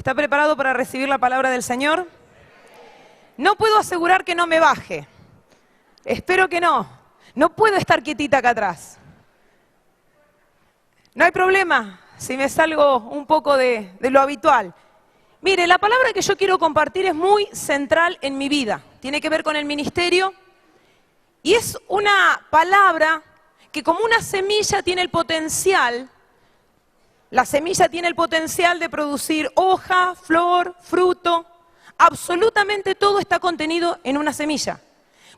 ¿Está preparado para recibir la palabra del Señor? No puedo asegurar que no me baje. Espero que no. No puedo estar quietita acá atrás. No hay problema si me salgo un poco de lo habitual. Mire, la palabra que yo quiero compartir es muy central en mi vida. Tiene que ver con el ministerio. Y es una palabra que como una semilla tiene el potencial. La semilla tiene el potencial de producir hoja, flor, fruto. Absolutamente todo está contenido en una semilla.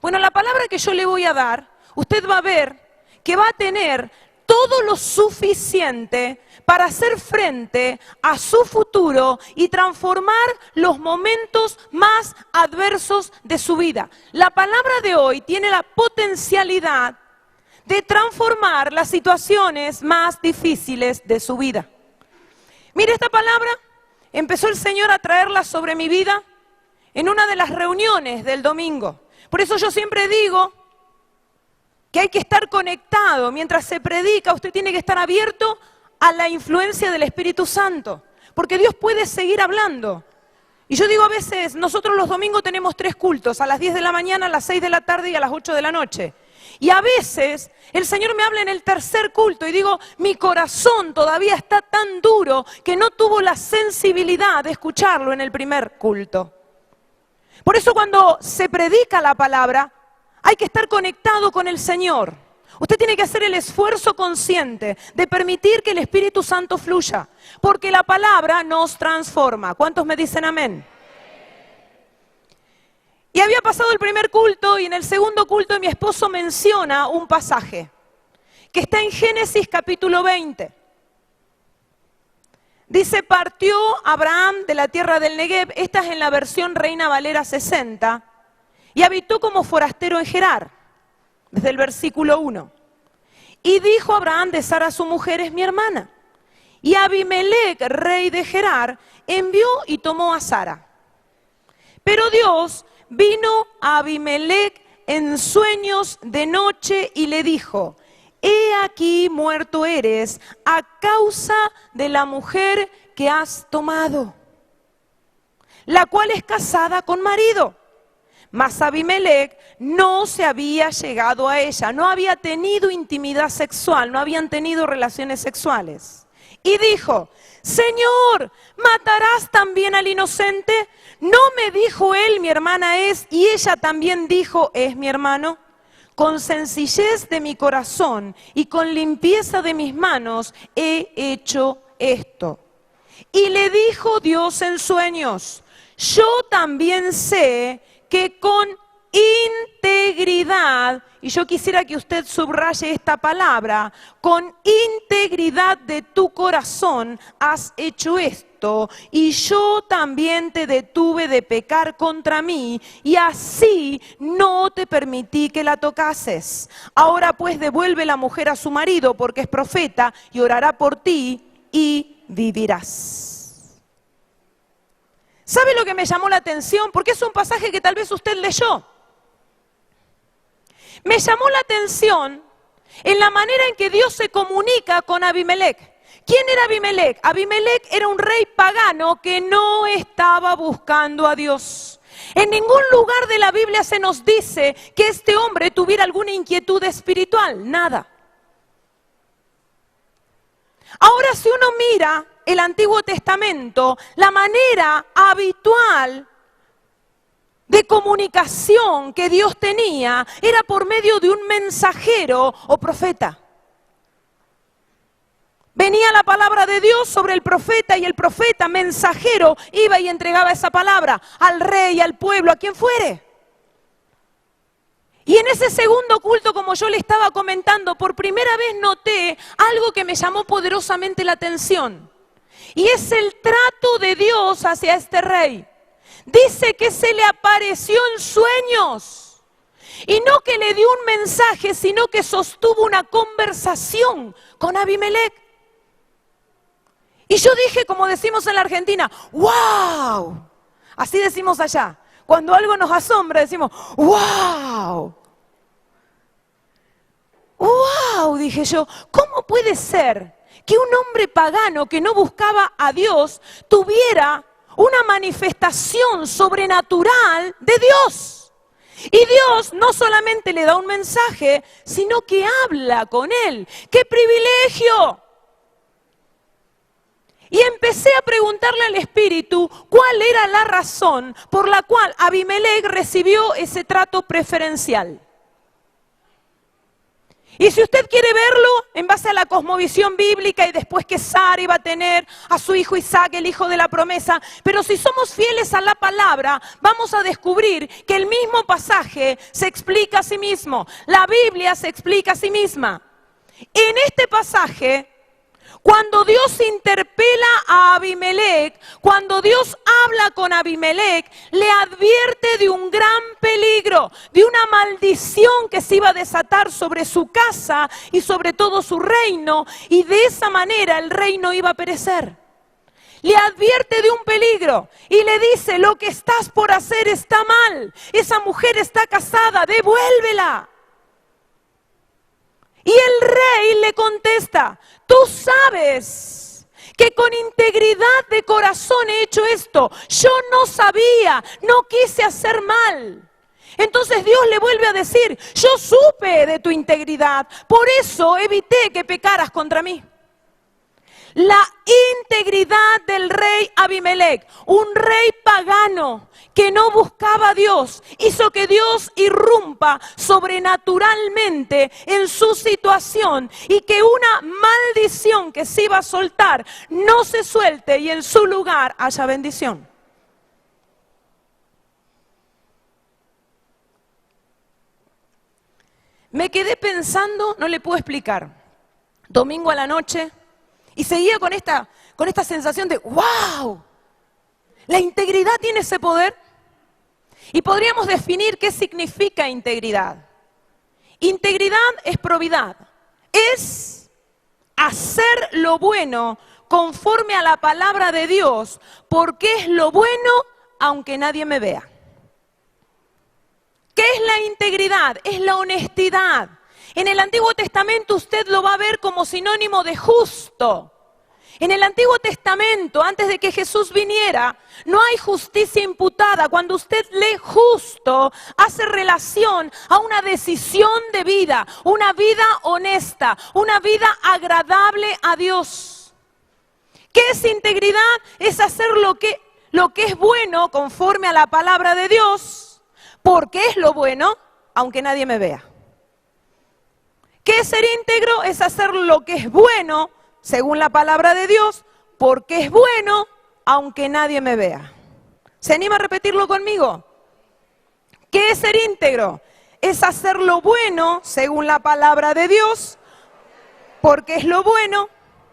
Bueno, la palabra que yo le voy a dar, usted va a ver que va a tener todo lo suficiente para hacer frente a su futuro y transformar los momentos más adversos de su vida. La palabra de hoy tiene la potencialidad de transformar las situaciones más difíciles de su vida. Mire, esta palabra empezó el Señor a traerla sobre mi vida en una de las reuniones del domingo. Por eso yo siempre digo que hay que estar conectado. Mientras se predica, usted tiene que estar abierto a la influencia del Espíritu Santo, porque Dios puede seguir hablando. Y yo digo a veces, nosotros los domingos tenemos 3 cultos, a las 10 de la mañana, a las 6 de la tarde y a las 8 de la noche. Y a veces el Señor me habla en el tercer culto y digo, mi corazón todavía está tan duro que no tuvo la sensibilidad de escucharlo en el primer culto. Por eso cuando se predica la palabra, hay que estar conectado con el Señor. Usted tiene que hacer el esfuerzo consciente de permitir que el Espíritu Santo fluya, porque la palabra nos transforma. ¿Cuántos me dicen amén? Y había pasado el primer culto y en el segundo culto mi esposo menciona un pasaje que está en Génesis capítulo 20. Dice, partió Abraham de la tierra del Negev, esta es en la versión Reina Valera 60, y habitó como forastero en Gerar, desde el versículo 1. Y dijo Abraham de Sara su mujer, es mi hermana. Y Abimelec, rey de Gerar, envió y tomó a Sara. Pero Dios vino a Abimelec en sueños de noche y le dijo, he aquí muerto eres a causa de la mujer que has tomado, la cual es casada con marido. Mas Abimelec no se había llegado a ella, no había tenido intimidad sexual, no habían tenido relaciones sexuales. Y dijo, Señor, ¿matarás también al inocente? ¿No me dijo él, mi hermana es, y ella también dijo, es mi hermano? Con sencillez de mi corazón y con limpieza de mis manos he hecho esto. Y le dijo Dios en sueños, yo también sé que con integridad, y yo quisiera que usted subraye esta palabra, con integridad de tu corazón has hecho esto, y yo también te detuve de pecar contra mí, y así no te permití que la tocases. Ahora pues devuelve la mujer a su marido, porque es profeta, y orará por ti, y vivirás. ¿Sabe lo que me llamó la atención? Porque es un pasaje que tal vez usted leyó. Me llamó la atención en la manera en que Dios se comunica con Abimelec. ¿Quién era Abimelec? Abimelec era un rey pagano que no estaba buscando a Dios. En ningún lugar de la Biblia se nos dice que este hombre tuviera alguna inquietud espiritual, nada. Ahora, si uno mira el Antiguo Testamento, la manera habitual de comunicación que Dios tenía era por medio de un mensajero o profeta. Venía la palabra de Dios sobre el profeta y el profeta mensajero iba y entregaba esa palabra al rey, al pueblo, a quien fuere. Y en ese segundo culto, como yo le estaba comentando, por primera vez noté algo que me llamó poderosamente la atención. Y es el trato de Dios hacia este rey. Dice que se le apareció en sueños. Y no que le dio un mensaje, sino que sostuvo una conversación con Abimelec. Y yo dije, como decimos en la Argentina, ¡wow! Así decimos allá. Cuando algo nos asombra decimos, ¡wow! ¡Wow! Dije yo, ¿cómo puede ser que un hombre pagano que no buscaba a Dios tuviera una manifestación sobrenatural de Dios. Y Dios no solamente le da un mensaje, sino que habla con él. ¡Qué privilegio! Y empecé a preguntarle al Espíritu cuál era la razón por la cual Abimelec recibió ese trato preferencial. Y si usted quiere verlo en base a la cosmovisión bíblica y después que Sara iba a tener a su hijo Isaac, el hijo de la promesa, pero si somos fieles a la palabra, vamos a descubrir que el mismo pasaje se explica a sí mismo. La Biblia se explica a sí misma. En este pasaje, cuando Dios interpela a Abimelec, cuando Dios habla con Abimelec, le advierte de un gran peligro, de una maldición que se iba a desatar sobre su casa y sobre todo su reino, y de esa manera el reino iba a perecer. Le advierte de un peligro y le dice: lo que estás por hacer está mal, esa mujer está casada, devuélvela. Y el rey le contesta: tú sabes que con integridad de corazón he hecho esto. Yo no sabía, no quise hacer mal. Entonces Dios le vuelve a decir: yo supe de tu integridad, por eso evité que pecaras contra mí. La integridad del rey Abimelec, un rey pagano que no buscaba a Dios, hizo que Dios irrumpa sobrenaturalmente en su situación y que una maldición que se iba a soltar no se suelte y en su lugar haya bendición. Me quedé pensando, no le puedo explicar, domingo a la noche, y seguía con esta sensación de ¡wow! La integridad tiene ese poder. Y podríamos definir qué significa integridad. Integridad es probidad. Es hacer lo bueno conforme a la palabra de Dios, porque es lo bueno aunque nadie me vea. ¿Qué es la integridad? Es la honestidad. En el Antiguo Testamento usted lo va a ver como sinónimo de justo. En el Antiguo Testamento, antes de que Jesús viniera, no hay justicia imputada. Cuando usted lee justo, hace relación a una decisión de vida, una vida honesta, una vida agradable a Dios. ¿Qué es integridad? Es hacer lo que es bueno conforme a la palabra de Dios, porque es lo bueno, aunque nadie me vea. ¿Qué es ser íntegro? Es hacer lo que es bueno, según la palabra de Dios, porque es bueno, aunque nadie me vea. ¿Se anima a repetirlo conmigo? ¿Qué es ser íntegro? Es hacer lo bueno, según la palabra de Dios, porque es lo bueno,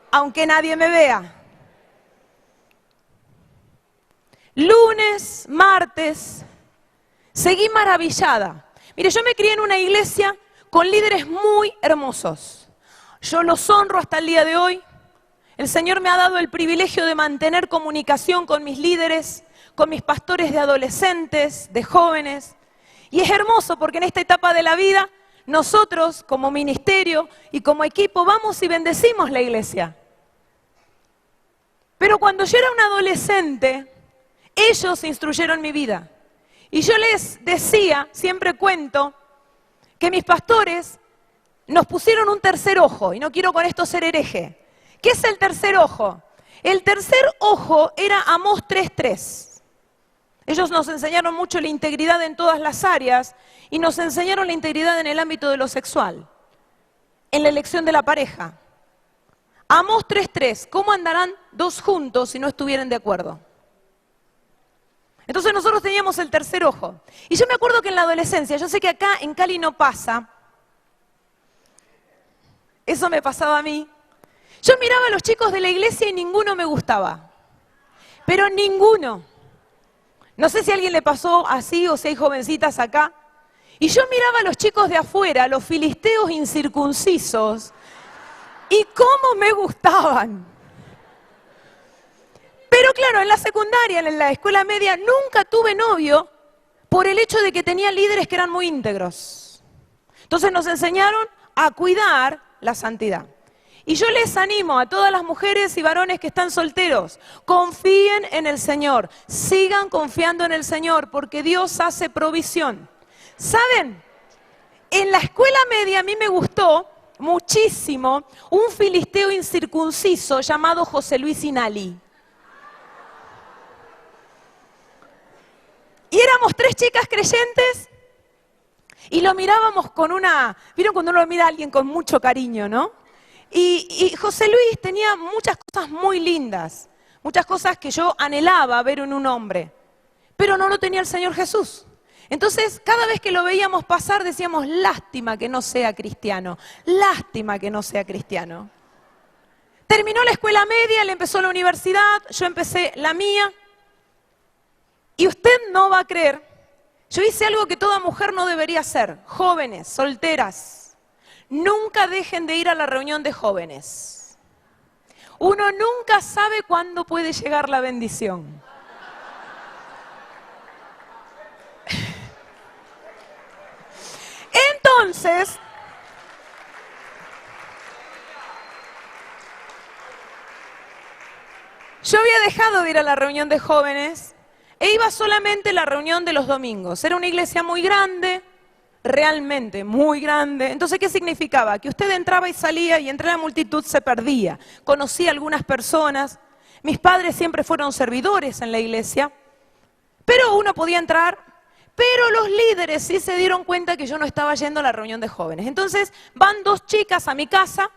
aunque nadie me vea. Lunes, martes, seguí maravillada. Mire, yo me crié en una iglesia con líderes muy hermosos. Yo los honro hasta el día de hoy. El Señor me ha dado el privilegio de mantener comunicación con mis líderes, con mis pastores de adolescentes, de jóvenes. Y es hermoso porque en esta etapa de la vida, nosotros como ministerio y como equipo vamos y bendecimos la iglesia. Pero cuando yo era un adolescente, ellos instruyeron mi vida. Y yo les decía, siempre cuento, que mis pastores nos pusieron un tercer ojo, y no quiero con esto ser hereje. ¿Qué es el tercer ojo? El tercer ojo era Amós 3:3. Ellos nos enseñaron mucho la integridad en todas las áreas y nos enseñaron la integridad en el ámbito de lo sexual, en la elección de la pareja. Amós 3:3, ¿cómo andarán dos juntos si no estuvieran de acuerdo? Entonces nosotros teníamos el tercer ojo. Y yo me acuerdo que en la adolescencia, yo sé que acá en Cali no pasa, eso me pasaba a mí. Yo miraba a los chicos de la iglesia y ninguno me gustaba. Pero ninguno. No sé si a alguien le pasó así o si hay jovencitas acá. Y yo miraba a los chicos de afuera, los filisteos incircuncisos, y cómo me gustaban. Pero claro, en la secundaria, en la escuela media, nunca tuve novio por el hecho de que tenía líderes que eran muy íntegros. Entonces nos enseñaron a cuidar la santidad. Y yo les animo a todas las mujeres y varones que están solteros, confíen en el Señor, sigan confiando en el Señor, porque Dios hace provisión. ¿Saben? En la escuela media a mí me gustó muchísimo un filisteo incircunciso llamado José Luis Sinali. Y éramos 3 chicas creyentes y lo mirábamos con una... ¿Vieron cuando uno lo mira a alguien con mucho cariño, no? Y José Luis tenía muchas cosas muy lindas, muchas cosas que yo anhelaba ver en un hombre, pero no lo tenía el Señor Jesús. Entonces, cada vez que lo veíamos pasar decíamos, lástima que no sea cristiano, lástima que no sea cristiano. Terminó la escuela media, él empezó la universidad, yo empecé la mía. Y usted no va a creer, yo hice algo que toda mujer no debería hacer. Jóvenes, solteras, nunca dejen de ir a la reunión de jóvenes. Uno nunca sabe cuándo puede llegar la bendición. Entonces, yo había dejado de ir a la reunión de jóvenes e iba solamente a la reunión de los domingos. Era una iglesia muy grande, realmente muy grande. Entonces, ¿qué significaba? Que usted entraba y salía y entre la multitud se perdía. Conocí a algunas personas. Mis padres siempre fueron servidores en la iglesia, pero uno podía entrar. Pero los líderes sí se dieron cuenta que yo no estaba yendo a la reunión de jóvenes. Entonces van 2 chicas a mi casa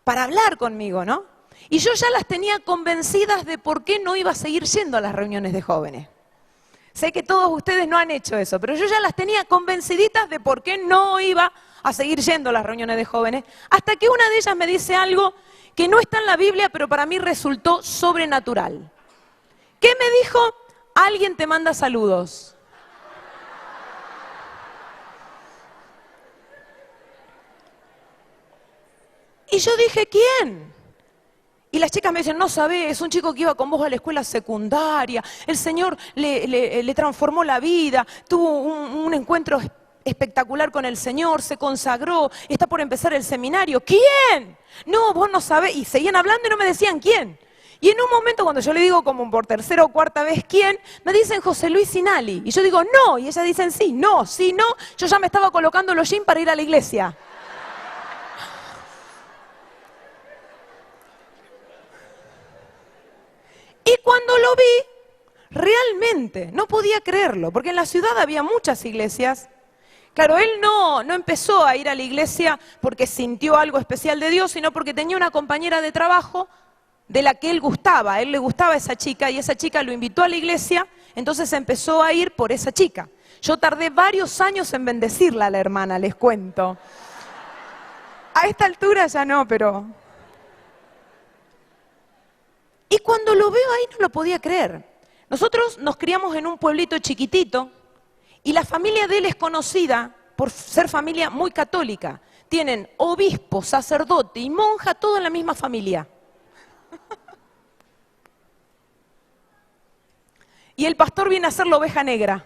para hablar conmigo, ¿no? Y yo ya las tenía convencidas de por qué no iba a seguir yendo a las reuniones de jóvenes. Sé que todos ustedes no han hecho eso, pero yo ya las tenía convenciditas de por qué no iba a seguir yendo a las reuniones de jóvenes, hasta que una de ellas me dice algo que no está en la Biblia, pero para mí resultó sobrenatural. ¿Qué me dijo? Alguien te manda saludos. Y yo dije, ¿quién? Y las chicas me dicen, no sabés, es un chico que iba con vos a la escuela secundaria, el Señor le transformó la vida, tuvo un encuentro espectacular con el Señor, se consagró, está por empezar el seminario. ¿Quién? No, vos no sabés. Y seguían hablando y no me decían quién. Y en un momento cuando yo le digo como por 3ª o 4ª vez quién, me dicen José Luis Sinali. Y yo digo, no, y ellas dicen sí, no, yo ya me estaba colocando los jeans para ir a la iglesia. Y cuando lo vi, realmente no podía creerlo, porque en la ciudad había muchas iglesias. Claro, él no empezó a ir a la iglesia porque sintió algo especial de Dios, sino porque tenía una compañera de trabajo de la que él gustaba. A él le gustaba esa chica y esa chica lo invitó a la iglesia, entonces empezó a ir por esa chica. Yo tardé varios años en bendecirla a la hermana, les cuento. A esta altura ya no, pero... Y cuando lo veo ahí no lo podía creer. Nosotros nos criamos en un pueblito chiquitito y la familia de él es conocida por ser familia muy católica. Tienen obispo, sacerdote y monja, todo en la misma familia. Y el pastor viene a ser la oveja negra.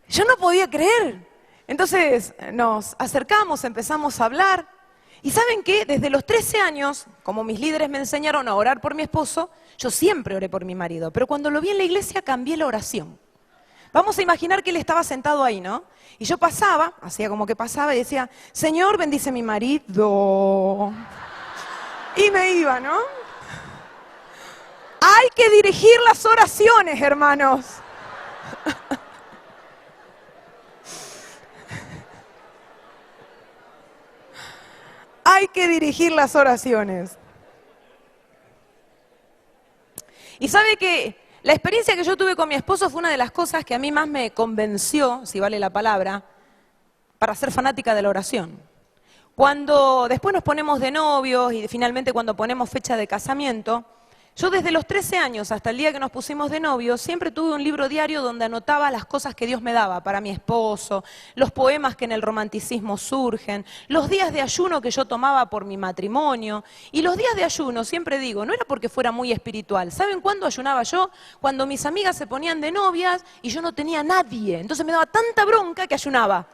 Yo no podía creer. Entonces nos acercamos, empezamos a hablar. ¿Y saben qué? Desde los 13 años, como mis líderes me enseñaron a orar por mi esposo, yo siempre oré por mi marido. Pero cuando lo vi en la iglesia cambié la oración. Vamos a imaginar que él estaba sentado ahí, ¿no? Y yo pasaba, hacía como que pasaba y decía, Señor, bendice a mi marido. Y me iba, ¿no? Hay que dirigir las oraciones, hermanos. Hay que dirigir las oraciones. Y sabe que la experiencia que yo tuve con mi esposo fue una de las cosas que a mí más me convenció, si vale la palabra, para ser fanática de la oración. Cuando después nos ponemos de novios y finalmente cuando ponemos fecha de casamiento, yo desde los 13 años hasta el día que nos pusimos de novios siempre tuve un libro diario donde anotaba las cosas que Dios me daba para mi esposo, los poemas que en el romanticismo surgen, los días de ayuno que yo tomaba por mi matrimonio. Y los días de ayuno, siempre digo, no era porque fuera muy espiritual. ¿Saben cuándo ayunaba yo? Cuando mis amigas se ponían de novias y yo no tenía a nadie. Entonces me daba tanta bronca que ayunaba.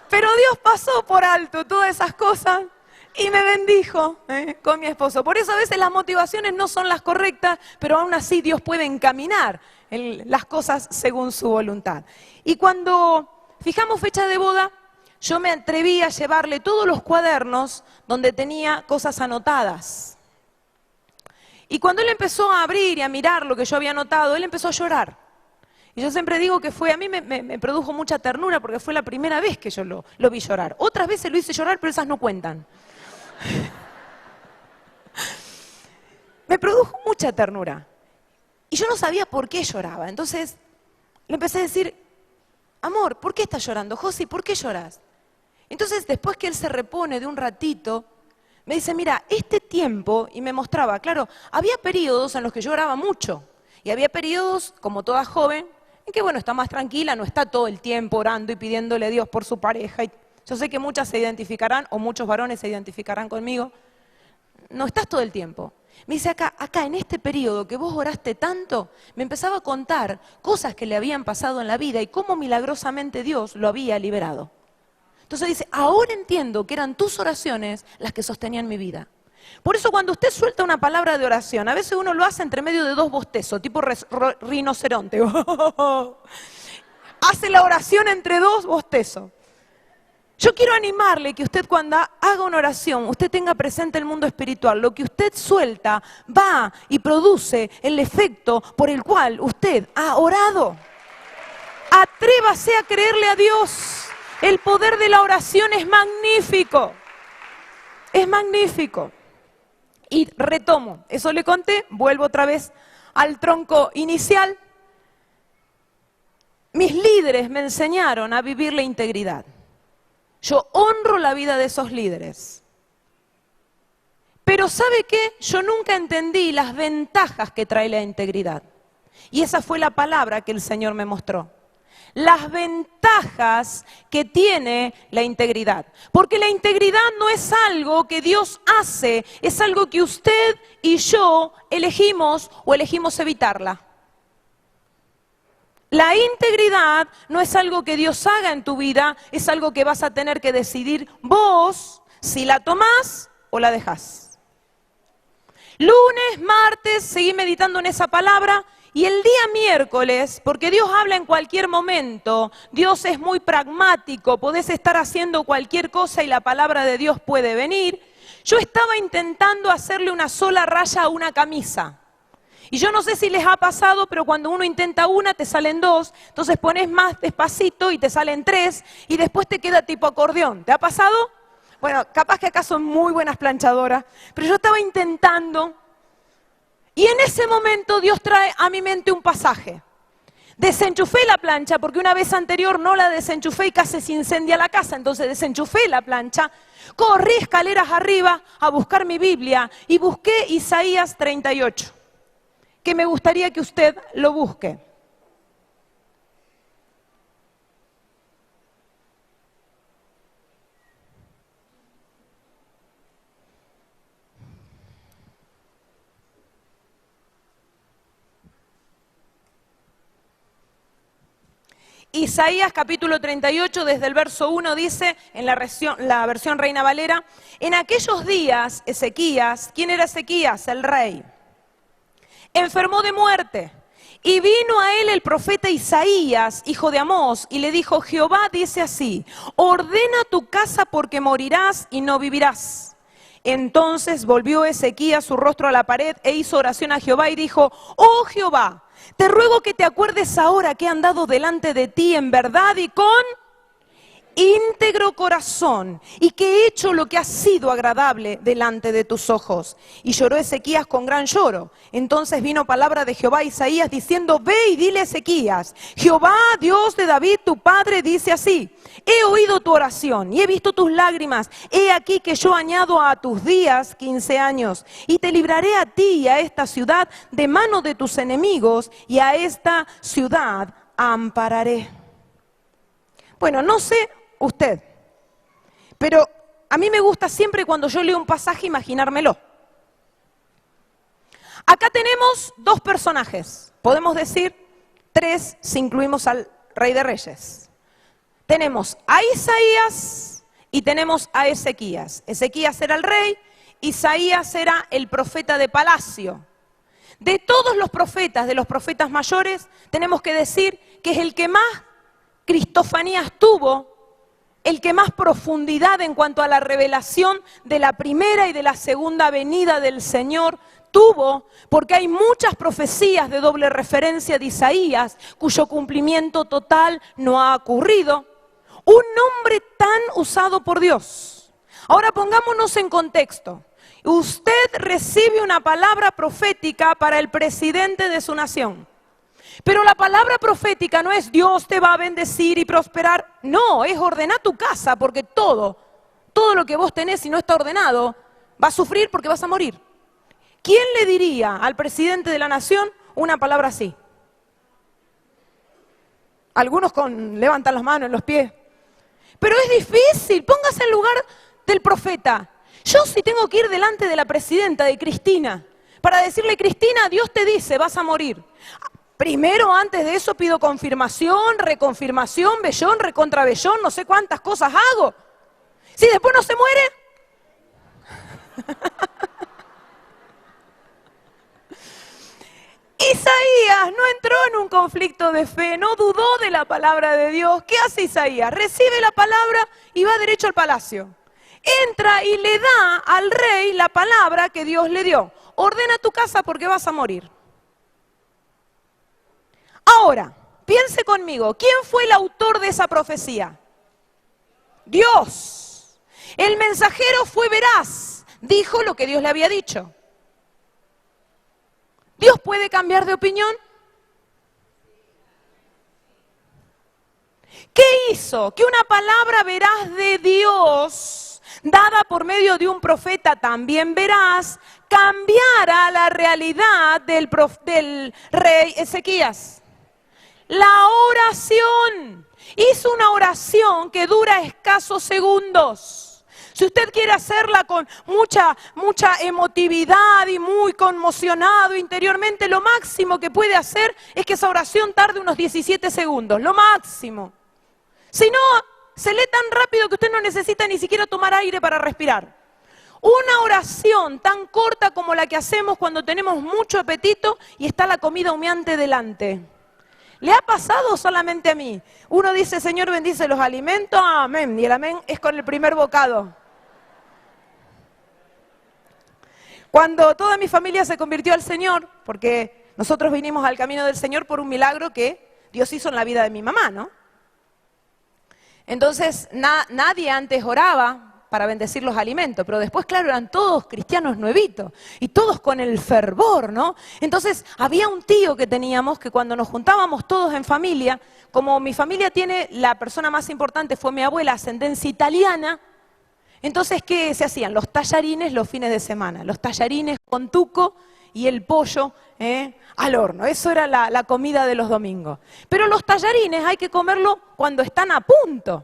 Pero Dios pasó por alto todas esas cosas y me bendijo con mi esposo. Por eso a veces las motivaciones no son las correctas, pero aún así Dios puede encaminar las cosas según su voluntad. Y cuando fijamos fecha de boda, yo me atreví a llevarle todos los cuadernos donde tenía cosas anotadas. Y cuando él empezó a abrir y a mirar lo que yo había anotado, él empezó a llorar. Y yo siempre digo que a mí me produjo mucha ternura porque fue la primera vez que yo lo vi llorar. Otras veces lo hice llorar, pero esas no cuentan. Me produjo mucha ternura. Y yo no sabía por qué lloraba. Entonces le empecé a decir, amor, ¿por qué estás llorando? Josi, ¿por qué lloras? Entonces después que él se repone de un ratito, me dice, mira, este tiempo, y me mostraba, claro, había periodos en los que yo oraba mucho. Y había periodos, como toda joven, en que, bueno, está más tranquila, no está todo el tiempo orando y pidiéndole a Dios por su pareja. Y yo sé que muchas se identificarán, o muchos varones se identificarán conmigo. No estás todo el tiempo. Me dice, acá en este periodo que vos oraste tanto, me empezaba a contar cosas que le habían pasado en la vida y cómo milagrosamente Dios lo había liberado. Entonces dice, ahora entiendo que eran tus oraciones las que sostenían mi vida. Por eso cuando usted suelta una palabra de oración, a veces uno lo hace entre medio de dos bostezos, tipo rinoceronte. Hace la oración entre dos bostezos. Yo quiero animarle que usted cuando haga una oración, usted tenga presente el mundo espiritual. Lo que usted suelta va y produce el efecto por el cual usted ha orado. Atrévase a creerle a Dios. El poder de la oración es magnífico. Es magnífico. Y retomo, eso le conté, vuelvo otra vez al tronco inicial. Mis líderes me enseñaron a vivir la integridad. Yo honro la vida de esos líderes. Pero ¿sabe qué? Yo nunca entendí las ventajas que trae la integridad. Y esa fue la palabra que el Señor me mostró. Las ventajas que tiene la integridad. Porque la integridad no es algo que Dios hace, es algo que usted y yo elegimos o elegimos evitarla. La integridad no es algo que Dios haga en tu vida, es algo que vas a tener que decidir vos si la tomás o la dejás. Lunes, martes, seguí meditando en esa palabra. Y el día miércoles, porque Dios habla en cualquier momento, Dios es muy pragmático, podés estar haciendo cualquier cosa y la palabra de Dios puede venir. Yo estaba intentando hacerle una sola raya a una camisa. Y yo no sé si les ha pasado, pero cuando uno intenta una te salen dos, entonces pones más despacito y te salen tres y después te queda tipo acordeón. ¿Te ha pasado? Bueno, capaz que acá son muy buenas planchadoras, pero yo estaba intentando. Y en ese momento Dios trae a mi mente un pasaje. Desenchufé la plancha porque una vez anterior no la desenchufé y casi se incendia la casa. Entonces desenchufé la plancha, corrí escaleras arriba a buscar mi Biblia y busqué Isaías 38, que me gustaría que usted lo busque. Isaías capítulo 38, desde el verso 1 dice, en la versión Reina Valera, en aquellos días Ezequías, ¿quién era Ezequías? El rey, enfermó de muerte. Y vino a él el profeta Isaías, hijo de Amós, y le dijo, Jehová dice así, ordena tu casa porque morirás y no vivirás. Entonces volvió Ezequías su rostro a la pared e hizo oración a Jehová y dijo, oh Jehová, te ruego que te acuerdes ahora que he andado delante de ti en verdad y con íntegro corazón, y que he hecho lo que ha sido agradable delante de tus ojos. Y lloró Ezequías con gran lloro. Entonces vino palabra de Jehová a Isaías diciendo, ve y dile a Ezequías, Jehová, Dios de David, tu padre, dice así, he oído tu oración y he visto tus lágrimas. He aquí que yo añado a tus días 15 años, y te libraré a ti y a esta ciudad de mano de tus enemigos, y a esta ciudad ampararé. Bueno, no sé usted, pero a mí me gusta siempre cuando yo leo un pasaje imaginármelo. Acá tenemos dos personajes, podemos decir tres si incluimos al Rey de Reyes. tenemos a Isaías y tenemos a Ezequías. Ezequías era el rey, Isaías era el profeta de palacio. De todos los profetas, de los profetas mayores, tenemos que decir que es el que más cristofanías tuvo, el que más profundidad en cuanto a la revelación de la primera y de la segunda venida del Señor tuvo, porque hay muchas profecías de doble referencia de Isaías, cuyo cumplimiento total no ha ocurrido. Un nombre tan usado por Dios. Ahora pongámonos en contexto. Usted recibe una palabra profética para el presidente de su nación. Pero la palabra profética no es Dios te va a bendecir y prosperar. No, es ordenar tu casa, porque todo lo que vos tenés, si no está ordenado, va a sufrir porque vas a morir. ¿Quién le diría al presidente de la nación una palabra así? Algunos levantan las manos en los pies. Pero es difícil, póngase en lugar del profeta. Yo si tengo que ir delante de la presidenta, de Cristina, para decirle, Cristina, Dios te dice, vas a morir. Primero, antes de eso, pido confirmación, reconfirmación, vellón, recontravellón, no sé cuántas cosas hago. Si después no se muere. Isaías no entró en un conflicto de fe, no dudó de la palabra de Dios. ¿Qué hace Isaías? Recibe la palabra y va derecho al palacio. Entra y le da al rey la palabra que Dios le dio. Ordena tu casa porque vas a morir. Ahora, piense conmigo, ¿quién fue el autor de esa profecía? Dios. El mensajero fue veraz, dijo lo que Dios le había dicho. ¿Dios puede cambiar de opinión? ¿Qué hizo? Que una palabra veraz de Dios, dada por medio de un profeta también veraz, cambiara la realidad del rey Ezequías. La oración. Hizo una oración que dura escasos segundos. Si usted quiere hacerla con mucha emotividad y muy conmocionado interiormente, lo máximo que puede hacer es que esa oración tarde unos 17 segundos, lo máximo. Si no, se lee tan rápido que usted no necesita ni siquiera tomar aire para respirar. Una oración tan corta como la que hacemos cuando tenemos mucho apetito y está la comida humeante delante. ¿Le ha pasado solamente a mí? Uno dice, Señor, bendice los alimentos, amén. Y el amén es con el primer bocado. Cuando toda mi familia se convirtió al Señor, porque nosotros vinimos al camino del Señor por un milagro que Dios hizo en la vida de mi mamá, ¿no? Entonces, nadie antes oraba para bendecir los alimentos, pero después, claro, eran todos cristianos nuevitos y todos con el fervor, ¿no? Entonces, había un tío que teníamos que cuando nos juntábamos todos en familia, como mi familia tiene, la persona más importante fue mi abuela, ascendencia italiana. Entonces, ¿qué se hacían? Los tallarines los fines de semana, los tallarines con tuco y el pollo al horno. Eso era la comida de los domingos. Pero los tallarines hay que comerlo cuando están a punto.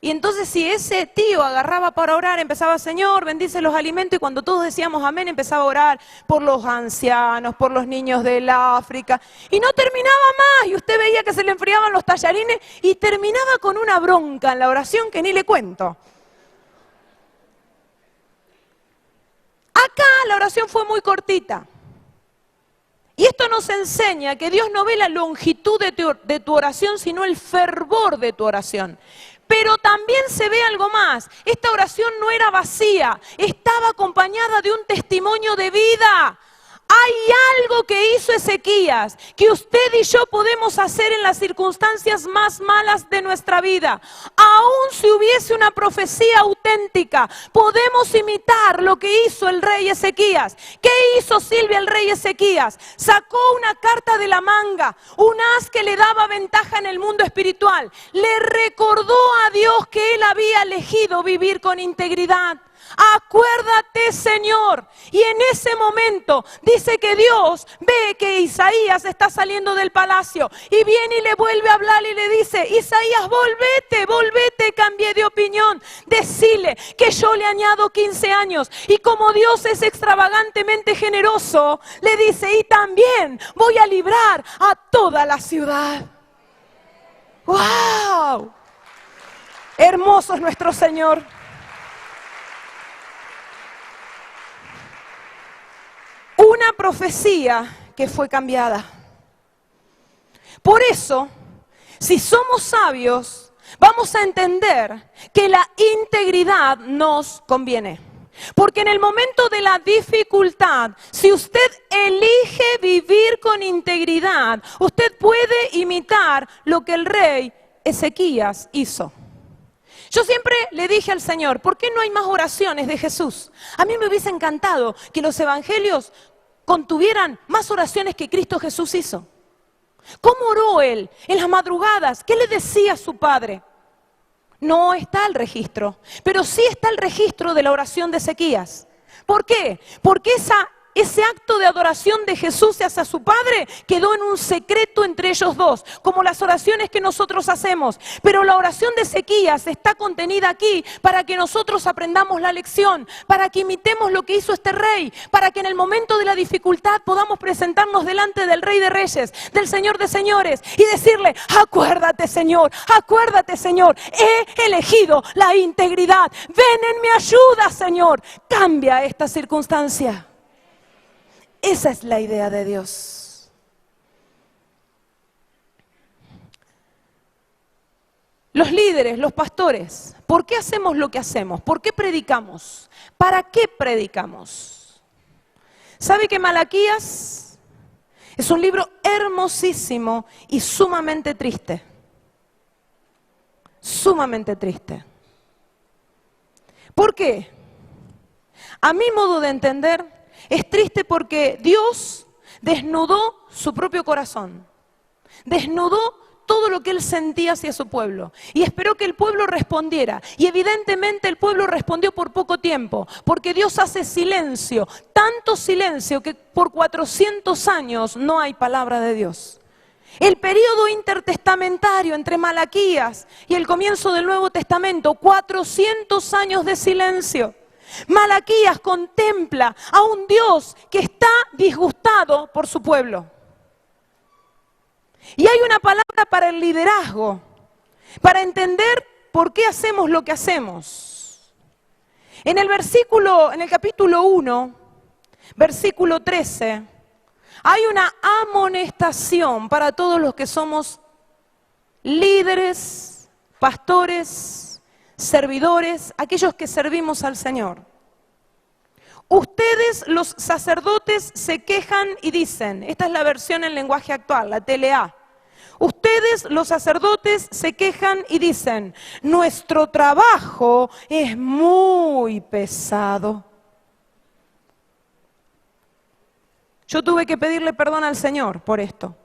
Y entonces si ese tío agarraba para orar, empezaba, Señor, bendice los alimentos, y cuando todos decíamos amén, empezaba a orar por los ancianos, por los niños del África. Y no terminaba más, y usted veía que se le enfriaban los tallarines y terminaba con una bronca en la oración que ni le cuento. Acá la oración fue muy cortita. Y esto nos enseña que Dios no ve la longitud de tu oración, sino el fervor de tu oración. Pero también se ve algo más. Esta oración no era vacía, estaba acompañada de un testimonio de vida. Hay algo que hizo Ezequías, que usted y yo podemos hacer en las circunstancias más malas de nuestra vida. Aún si hubiese una profecía auténtica, podemos imitar lo que hizo el rey Ezequías. ¿Qué hizo Silvia el rey Ezequías? Sacó una carta de la manga, un as que le daba ventaja en el mundo espiritual. Le recordó a Dios que él había elegido vivir con integridad. Acuérdate, Señor. Y en ese momento dice que Dios ve que Isaías está saliendo del palacio y viene y le vuelve a hablar y le dice, Isaías, volvete, cambié de opinión. Decile que yo le añado 15 años y como Dios es extravagantemente generoso, le dice, y también voy a librar a toda la ciudad. ¡Wow! Hermoso es nuestro Señor. Una profecía que fue cambiada. Por eso, si somos sabios, vamos a entender que la integridad nos conviene. Porque en el momento de la dificultad, si usted elige vivir con integridad, usted puede imitar lo que el rey Ezequías hizo. Yo siempre le dije al Señor, ¿por qué no hay más oraciones de Jesús? A mí me hubiese encantado que los evangelios contuvieran más oraciones que Cristo Jesús hizo. ¿Cómo oró Él en las madrugadas? ¿Qué le decía a su Padre? No está el registro, pero sí está el registro de la oración de Ezequías. ¿Por qué? Porque ese acto de adoración de Jesús hacia su Padre quedó en un secreto entre ellos dos, como las oraciones que nosotros hacemos. Pero la oración de Ezequías está contenida aquí para que nosotros aprendamos la lección, para que imitemos lo que hizo este rey, para que en el momento de la dificultad podamos presentarnos delante del Rey de Reyes, del Señor de Señores y decirle, acuérdate Señor, he elegido la integridad, ven en mi ayuda Señor, cambia esta circunstancia. Esa es la idea de Dios. Los líderes, los pastores, ¿por qué hacemos lo que hacemos? ¿Por qué predicamos? ¿Para qué predicamos? ¿Sabe que Malaquías es un libro hermosísimo y sumamente triste? Sumamente triste. ¿Por qué? A mi modo de entender, es triste porque Dios desnudó su propio corazón, desnudó todo lo que Él sentía hacia su pueblo y esperó que el pueblo respondiera. Y evidentemente el pueblo respondió por poco tiempo, porque Dios hace silencio, tanto silencio que por 400 años no hay palabra de Dios. El periodo intertestamentario entre Malaquías y el comienzo del Nuevo Testamento, 400 años de silencio. Malaquías contempla a un Dios que está disgustado por su pueblo. Y hay una palabra para el liderazgo, para entender por qué hacemos lo que hacemos. En el capítulo 1, versículo 13, hay una amonestación para todos los que somos líderes, pastores, servidores, aquellos que servimos al Señor. Ustedes, los sacerdotes, se quejan y dicen, esta es la versión en lenguaje actual, la TLA. Ustedes, los sacerdotes, se quejan y dicen, nuestro trabajo es muy pesado. Yo tuve que pedirle perdón al Señor por esto.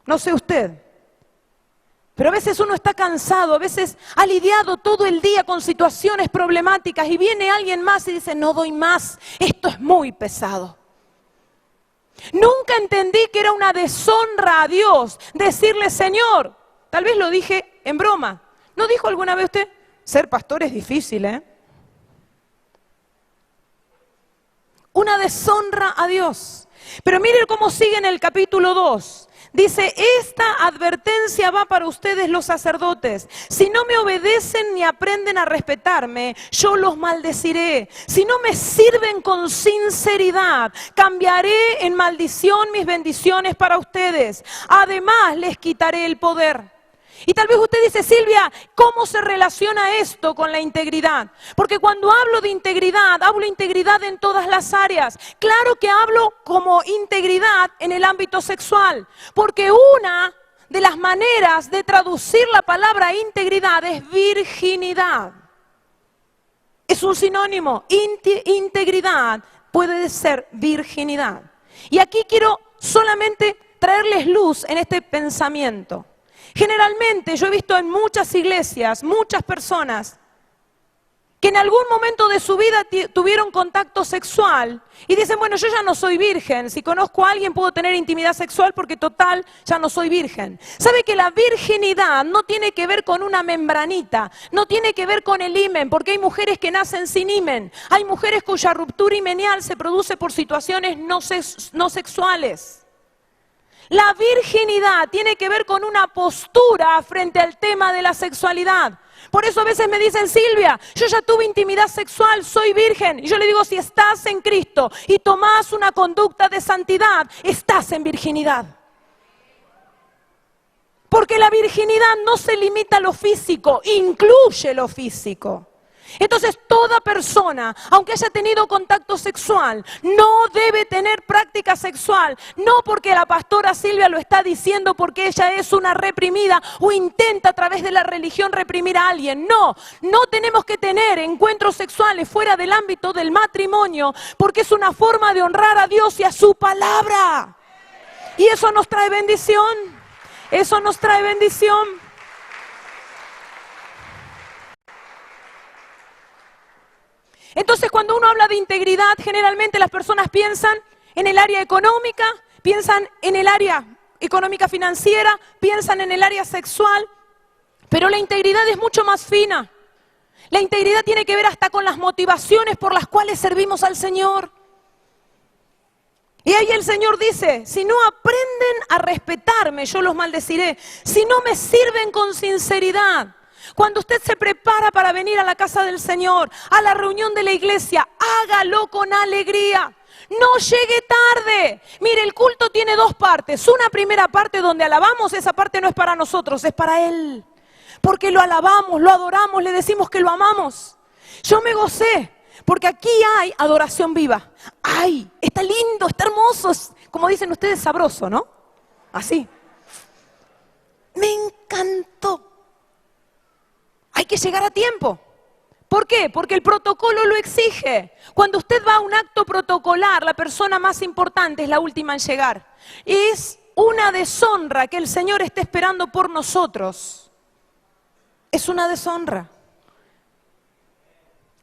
No sé usted. Pero a veces uno está cansado, a veces ha lidiado todo el día con situaciones problemáticas y viene alguien más y dice, no doy más, esto es muy pesado. Nunca entendí que era una deshonra a Dios decirle, Señor, tal vez lo dije en broma. ¿No dijo alguna vez usted? Ser pastor es difícil, ¿eh? Una deshonra a Dios. Pero miren cómo sigue en el capítulo 2. Dice, esta advertencia va para ustedes los sacerdotes. Si no me obedecen ni aprenden a respetarme, yo los maldeciré. Si no me sirven con sinceridad, cambiaré en maldición mis bendiciones para ustedes. Además, les quitaré el poder. Y tal vez usted dice, Silvia, ¿cómo se relaciona esto con la integridad? Porque cuando hablo de integridad, hablo integridad en todas las áreas. Claro que hablo como integridad en el ámbito sexual, porque una de las maneras de traducir la palabra integridad es virginidad. Es un sinónimo, integridad puede ser virginidad. Y aquí quiero solamente traerles luz en este pensamiento. Generalmente yo he visto en muchas iglesias, muchas personas que en algún momento de su vida tuvieron contacto sexual y dicen, bueno, yo ya no soy virgen, si conozco a alguien puedo tener intimidad sexual porque total, ya no soy virgen. ¿Sabe que la virginidad no tiene que ver con una membranita, no tiene que ver con el himen, porque hay mujeres que nacen sin himen, hay mujeres cuya ruptura himenial se produce por situaciones no sexuales? La virginidad tiene que ver con una postura frente al tema de la sexualidad. Por eso a veces me dicen, Silvia, yo ya tuve intimidad sexual, soy virgen. Y yo le digo, si estás en Cristo y tomás una conducta de santidad, estás en virginidad. Porque la virginidad no se limita a lo físico, incluye lo físico. Entonces toda persona, aunque haya tenido contacto sexual, no debe tener práctica sexual. No porque la pastora Silvia lo está diciendo porque ella es una reprimida o intenta a través de la religión reprimir a alguien. No, no tenemos que tener encuentros sexuales fuera del ámbito del matrimonio porque es una forma de honrar a Dios y a su palabra. Y eso nos trae bendición. Eso nos trae bendición. Entonces, cuando uno habla de integridad, generalmente las personas piensan en el área económica, piensan en el área económica financiera, piensan en el área sexual, pero la integridad es mucho más fina. La integridad tiene que ver hasta con las motivaciones por las cuales servimos al Señor. Y ahí el Señor dice, si no aprenden a respetarme, yo los maldeciré. Si no me sirven con sinceridad. Cuando usted se prepara para venir a la casa del Señor, a la reunión de la iglesia, hágalo con alegría. No llegue tarde. Mire, el culto tiene dos partes. Una primera parte donde alabamos, esa parte no es para nosotros, es para Él. Porque lo alabamos, lo adoramos, le decimos que lo amamos. Yo me gocé, porque aquí hay adoración viva. ¡Ay! Está lindo, está hermoso. Como dicen ustedes, sabroso, ¿no? Así. Me encantó. Hay que llegar a tiempo. ¿Por qué? Porque el protocolo lo exige. Cuando usted va a un acto protocolar, la persona más importante es la última en llegar. Es una deshonra que el Señor esté esperando por nosotros. Es una deshonra.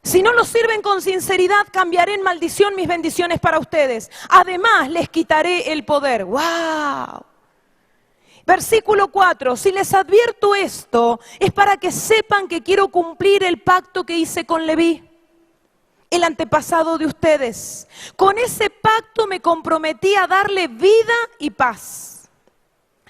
Si no los sirven con sinceridad, cambiaré en maldición mis bendiciones para ustedes. Además, les quitaré el poder. ¡Wow! Versículo 4, si les advierto esto, es para que sepan que quiero cumplir el pacto que hice con Leví, el antepasado de ustedes. Con ese pacto me comprometí a darle vida y paz.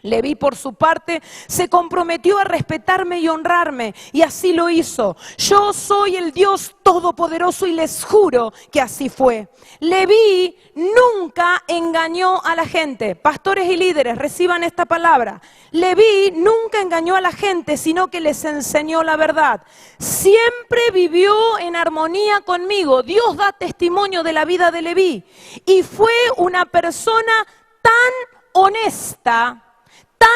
Leví, por su parte, se comprometió a respetarme y honrarme, y así lo hizo. Yo soy el Dios Todopoderoso y les juro que así fue. Leví nunca engañó a la gente. Pastores y líderes, reciban esta palabra. Leví nunca engañó a la gente, sino que les enseñó la verdad. Siempre vivió en armonía conmigo. Dios da testimonio de la vida de Leví. Y fue una persona tan honesta, tan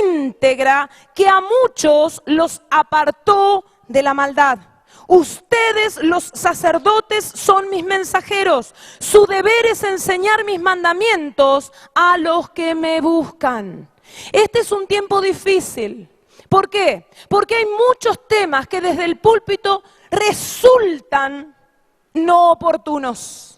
íntegra, que a muchos los apartó de la maldad. Ustedes, los sacerdotes, son mis mensajeros. Su deber es enseñar mis mandamientos a los que me buscan. Este es un tiempo difícil. ¿Por qué? Porque hay muchos temas que desde el púlpito resultan no oportunos.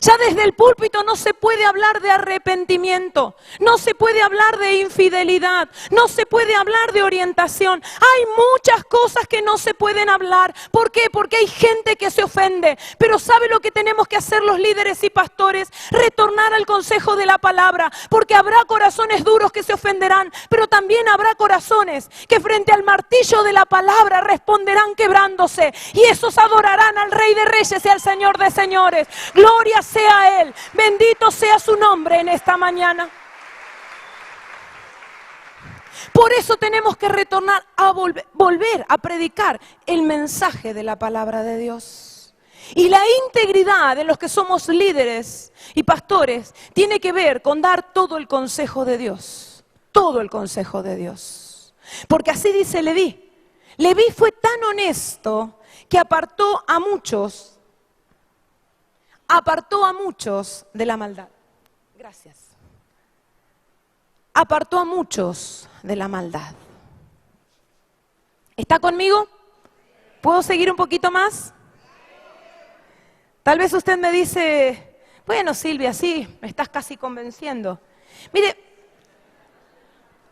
Ya desde el púlpito no se puede hablar de arrepentimiento, no se puede hablar de infidelidad, no se puede hablar de orientación. Hay muchas cosas que no se pueden hablar. ¿Por qué? Porque hay gente que se ofende. Pero ¿sabe lo que tenemos que hacer los líderes y pastores? Retornar al consejo de la palabra, porque habrá corazones duros que se ofenderán, pero también habrá corazones que frente al martillo de la palabra responderán quebrándose, y esos adorarán al Rey de Reyes y al Señor de Señores. Gloria sea Él, bendito sea su nombre en esta mañana. Por eso tenemos que retornar a volver a predicar el mensaje de la palabra de Dios. Y la integridad de los que somos líderes y pastores tiene que ver con dar todo el consejo de Dios. Todo el consejo de Dios. Porque así dice Leví. Leví fue tan honesto que apartó a muchos de la maldad. Gracias. Apartó a muchos de la maldad. ¿Está conmigo? ¿Puedo seguir un poquito más? Tal vez usted me dice, bueno, Silvia, sí, me estás casi convenciendo. Mire,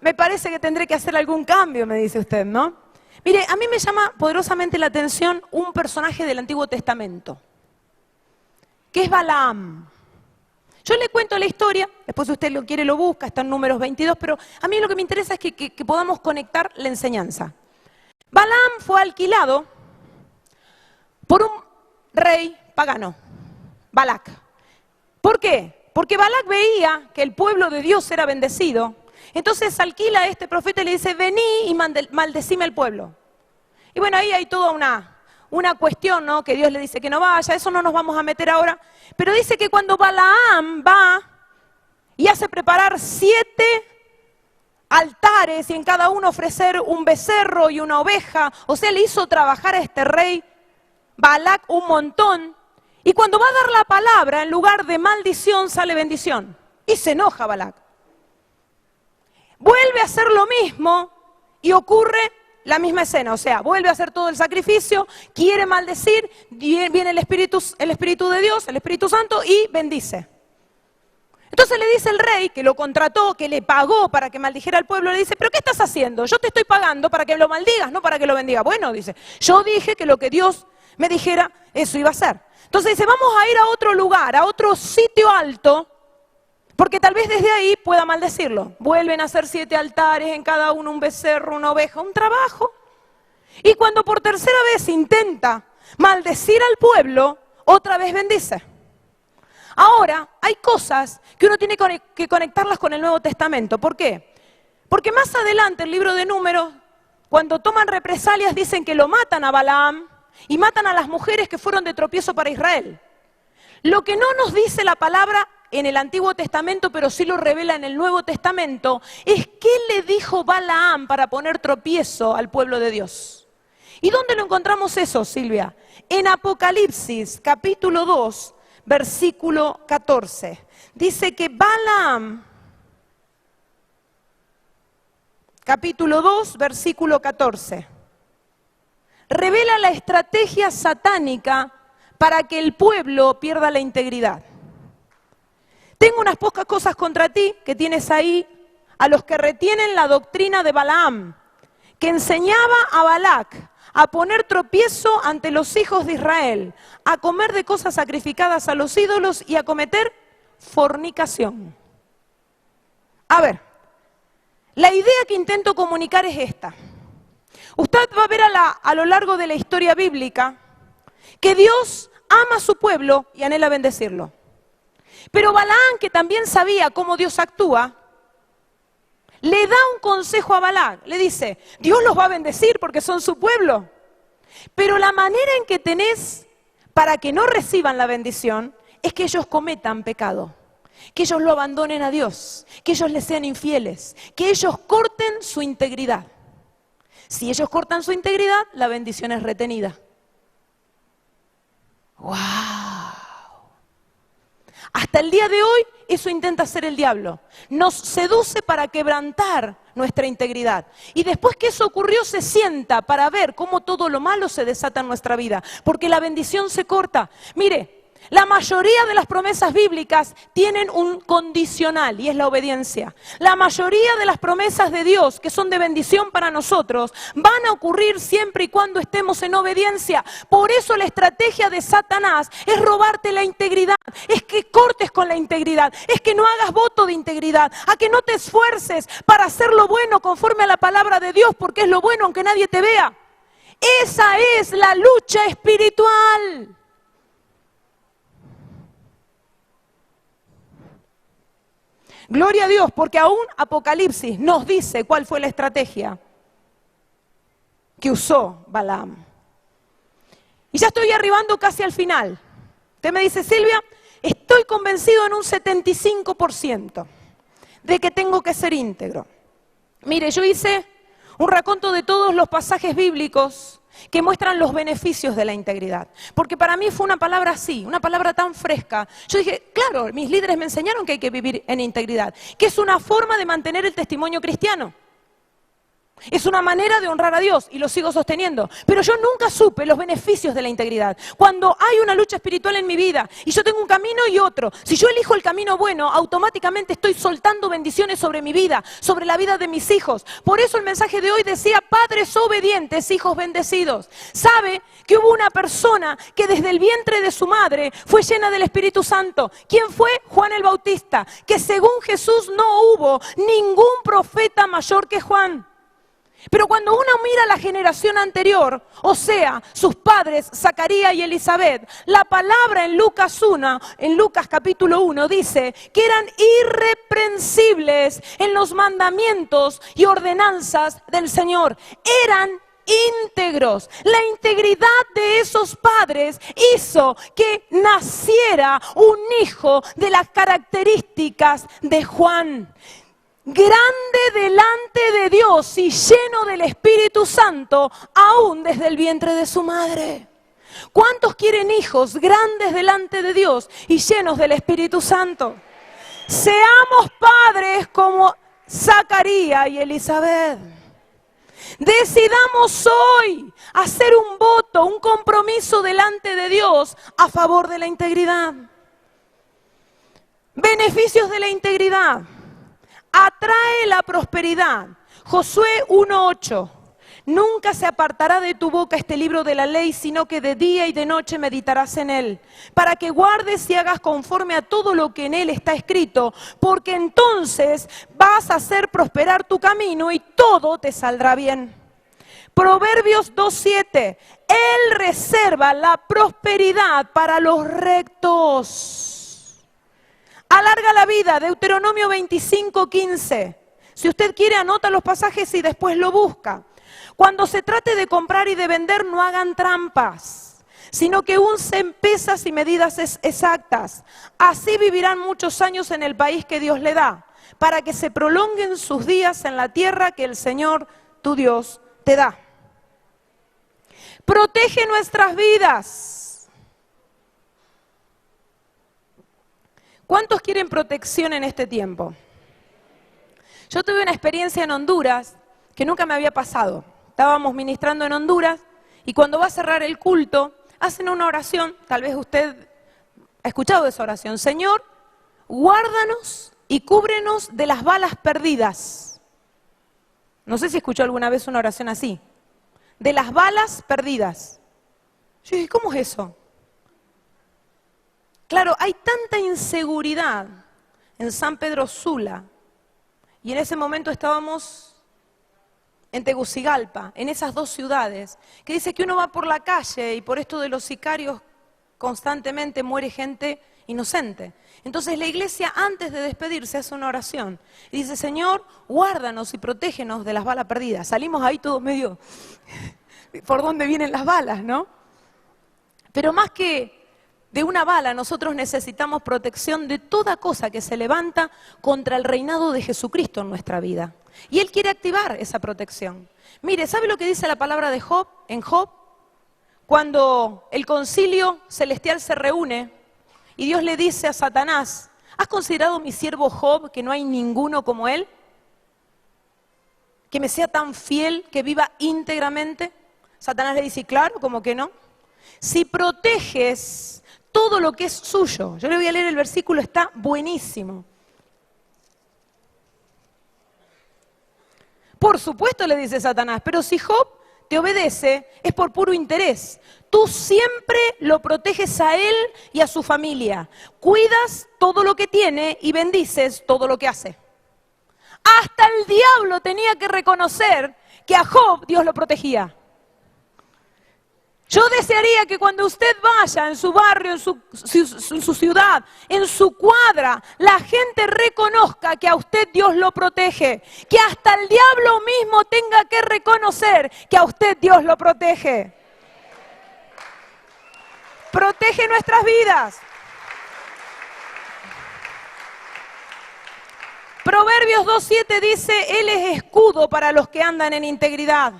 me parece que tendré que hacer algún cambio, me dice usted, ¿no? Mire, a mí me llama poderosamente la atención un personaje del Antiguo Testamento, que es Balaam. Yo le cuento la historia, después si usted lo quiere lo busca, está en Números 22, pero a mí lo que me interesa es que podamos conectar la enseñanza. Balaam fue alquilado por un rey pagano, Balac. ¿Por qué? Porque Balac veía que el pueblo de Dios era bendecido. Entonces alquila a este profeta y le dice, vení y maldecime al pueblo. Y bueno, ahí hay toda una cuestión, ¿no? Que Dios le dice que no vaya, eso no nos vamos a meter ahora. Pero dice que cuando Balaam va y hace preparar 7 altares y en cada uno ofrecer un becerro y una oveja, o sea, le hizo trabajar a este rey Balac un montón. Y cuando va a dar la palabra, en lugar de maldición, sale bendición. Y se enoja Balac. Vuelve a hacer lo mismo y ocurre la misma escena. O sea, vuelve a hacer todo el sacrificio, quiere maldecir, viene el Espíritu de Dios, el Espíritu Santo, y bendice. Entonces le dice el rey, que lo contrató, que le pagó para que maldijera al pueblo, le dice, ¿pero qué estás haciendo? Yo te estoy pagando para que lo maldigas, no para que lo bendiga. Bueno, dice, yo dije que lo que Dios me dijera, eso iba a ser. Entonces dice, vamos a ir a otro lugar, a otro sitio alto, porque tal vez desde ahí pueda maldecirlo. Vuelven a hacer 7 altares, en cada uno un becerro, una oveja, un trabajo. Y cuando por tercera vez intenta maldecir al pueblo, otra vez bendice. Ahora, hay cosas que uno tiene que conectarlas con el Nuevo Testamento. ¿Por qué? Porque más adelante, el libro de Números, cuando toman represalias, dicen que lo matan a Balaam y matan a las mujeres que fueron de tropiezo para Israel. Lo que no nos dice la palabra en el Antiguo Testamento, pero sí lo revela en el Nuevo Testamento, es qué le dijo Balaam para poner tropiezo al pueblo de Dios. ¿Y dónde lo encontramos eso, Silvia? En Apocalipsis, capítulo 2, versículo 14. Dice que Balaam, capítulo 2, versículo 14, revela la estrategia satánica para que el pueblo pierda la integridad. Tengo unas pocas cosas contra ti que tienes ahí, a los que retienen la doctrina de Balaam, que enseñaba a Balac a poner tropiezo ante los hijos de Israel, a comer de cosas sacrificadas a los ídolos y a cometer fornicación. A ver, la idea que intento comunicar es esta. Usted va a ver a lo largo de la historia bíblica que Dios ama a su pueblo y anhela bendecirlo. Pero Balaam, que también sabía cómo Dios actúa, le da un consejo a Balac. Le dice, Dios los va a bendecir porque son su pueblo. Pero la manera en que tenés para que no reciban la bendición es que ellos cometan pecado. Que ellos lo abandonen a Dios. Que ellos les sean infieles. Que ellos corten su integridad. Si ellos cortan su integridad, la bendición es retenida. ¡Wow! Hasta el día de hoy, eso intenta hacer el diablo. Nos seduce para quebrantar nuestra integridad. Y después que eso ocurrió, se sienta para ver cómo todo lo malo se desata en nuestra vida. Porque la bendición se corta. Mire, la mayoría de las promesas bíblicas tienen un condicional y es la obediencia. La mayoría de las promesas de Dios que son de bendición para nosotros van a ocurrir siempre y cuando estemos en obediencia. Por eso la estrategia de Satanás es robarte la integridad, es que cortes con la integridad, es que no hagas voto de integridad, a que no te esfuerces para hacer lo bueno conforme a la palabra de Dios porque es lo bueno aunque nadie te vea. Esa es la lucha espiritual. Gloria a Dios, porque aún Apocalipsis nos dice cuál fue la estrategia que usó Balaam. Y ya estoy arribando casi al final. Usted me dice, Silvia, estoy convencido en un 75% de que tengo que ser íntegro. Mire, yo hice un raconto de todos los pasajes bíblicos que muestran los beneficios de la integridad. Porque para mí fue una palabra así, una palabra tan fresca. Yo dije, claro, mis líderes me enseñaron que hay que vivir en integridad, que es una forma de mantener el testimonio cristiano. Es una manera de honrar a Dios y lo sigo sosteniendo. Pero yo nunca supe los beneficios de la integridad. Cuando hay una lucha espiritual en mi vida y yo tengo un camino y otro, si yo elijo el camino bueno, automáticamente estoy soltando bendiciones sobre mi vida, sobre la vida de mis hijos. Por eso el mensaje de hoy decía, padres obedientes, hijos bendecidos. ¿Sabe que hubo una persona que desde el vientre de su madre fue llena del Espíritu Santo? ¿Quién fue? Juan el Bautista. Que según Jesús no hubo ningún profeta mayor que Juan. Pero cuando uno mira la generación anterior, o sea, sus padres, Zacarías y Elisabet, la palabra en Lucas capítulo 1, dice que eran irreprensibles en los mandamientos y ordenanzas del Señor. Eran íntegros. La integridad de esos padres hizo que naciera un hijo de las características de Juan. Grande delante de Dios y lleno del Espíritu Santo, aún desde el vientre de su madre. ¿Cuántos quieren hijos grandes delante de Dios y llenos del Espíritu Santo? Seamos padres como Zacarías y Elisabet. Decidamos hoy hacer un voto, un compromiso delante de Dios a favor de la integridad. Beneficios de la integridad. Atrae la prosperidad. Josué 1:8. Nunca se apartará de tu boca este libro de la ley, sino que de día y de noche meditarás en él, para que guardes y hagas conforme a todo lo que en él está escrito, porque entonces vas a hacer prosperar tu camino y todo te saldrá bien. Proverbios 2:7. Él reserva la prosperidad para los rectos. Alarga la vida, Deuteronomio 25:15. Si usted quiere, anota los pasajes y después lo busca. Cuando se trate de comprar y de vender, no hagan trampas, sino que usen pesas y medidas exactas. Así vivirán muchos años en el país que Dios le da, para que se prolonguen sus días en la tierra que el Señor, tu Dios, te da. Protege nuestras vidas. ¿Cuántos quieren protección en este tiempo? Yo tuve una experiencia en Honduras que nunca me había pasado. Estábamos ministrando en Honduras y cuando va a cerrar el culto, hacen una oración. Tal vez usted ha escuchado esa oración. Señor, guárdanos y cúbrenos de las balas perdidas. No sé si escuchó alguna vez una oración así. De las balas perdidas. Yo dije, ¿cómo es eso? Claro, hay tanta inseguridad en San Pedro Sula, y en ese momento estábamos en Tegucigalpa, en esas dos ciudades, que dice que uno va por la calle y por esto de los sicarios constantemente muere gente inocente. Entonces la iglesia, antes de despedirse, hace una oración y dice, Señor, guárdanos y protégenos de las balas perdidas. Salimos ahí todos medio, ¿por dónde vienen las balas, no? Pero más que de una bala, nosotros necesitamos protección de toda cosa que se levanta contra el reinado de Jesucristo en nuestra vida. Y Él quiere activar esa protección. Mire, ¿sabe lo que dice la palabra de Job? En Job, cuando el concilio celestial se reúne y Dios le dice a Satanás, ¿has considerado mi siervo Job que no hay ninguno como él? Que me sea tan fiel, que viva íntegramente. Satanás le dice, claro, ¿cómo que no? Si proteges todo lo que es suyo. Yo le voy a leer el versículo, está buenísimo. Por supuesto, le dice Satanás, pero si Job te obedece, es por puro interés. Tú siempre lo proteges a él y a su familia. Cuidas todo lo que tiene y bendices todo lo que hace. Hasta el diablo tenía que reconocer que a Job Dios lo protegía. Yo desearía que cuando usted vaya en su barrio, en su ciudad, en su cuadra, la gente reconozca que a usted Dios lo protege. Que hasta el diablo mismo tenga que reconocer que a usted Dios lo protege. Protege nuestras vidas. Proverbios 2:7 dice, Él es escudo para los que andan en integridad.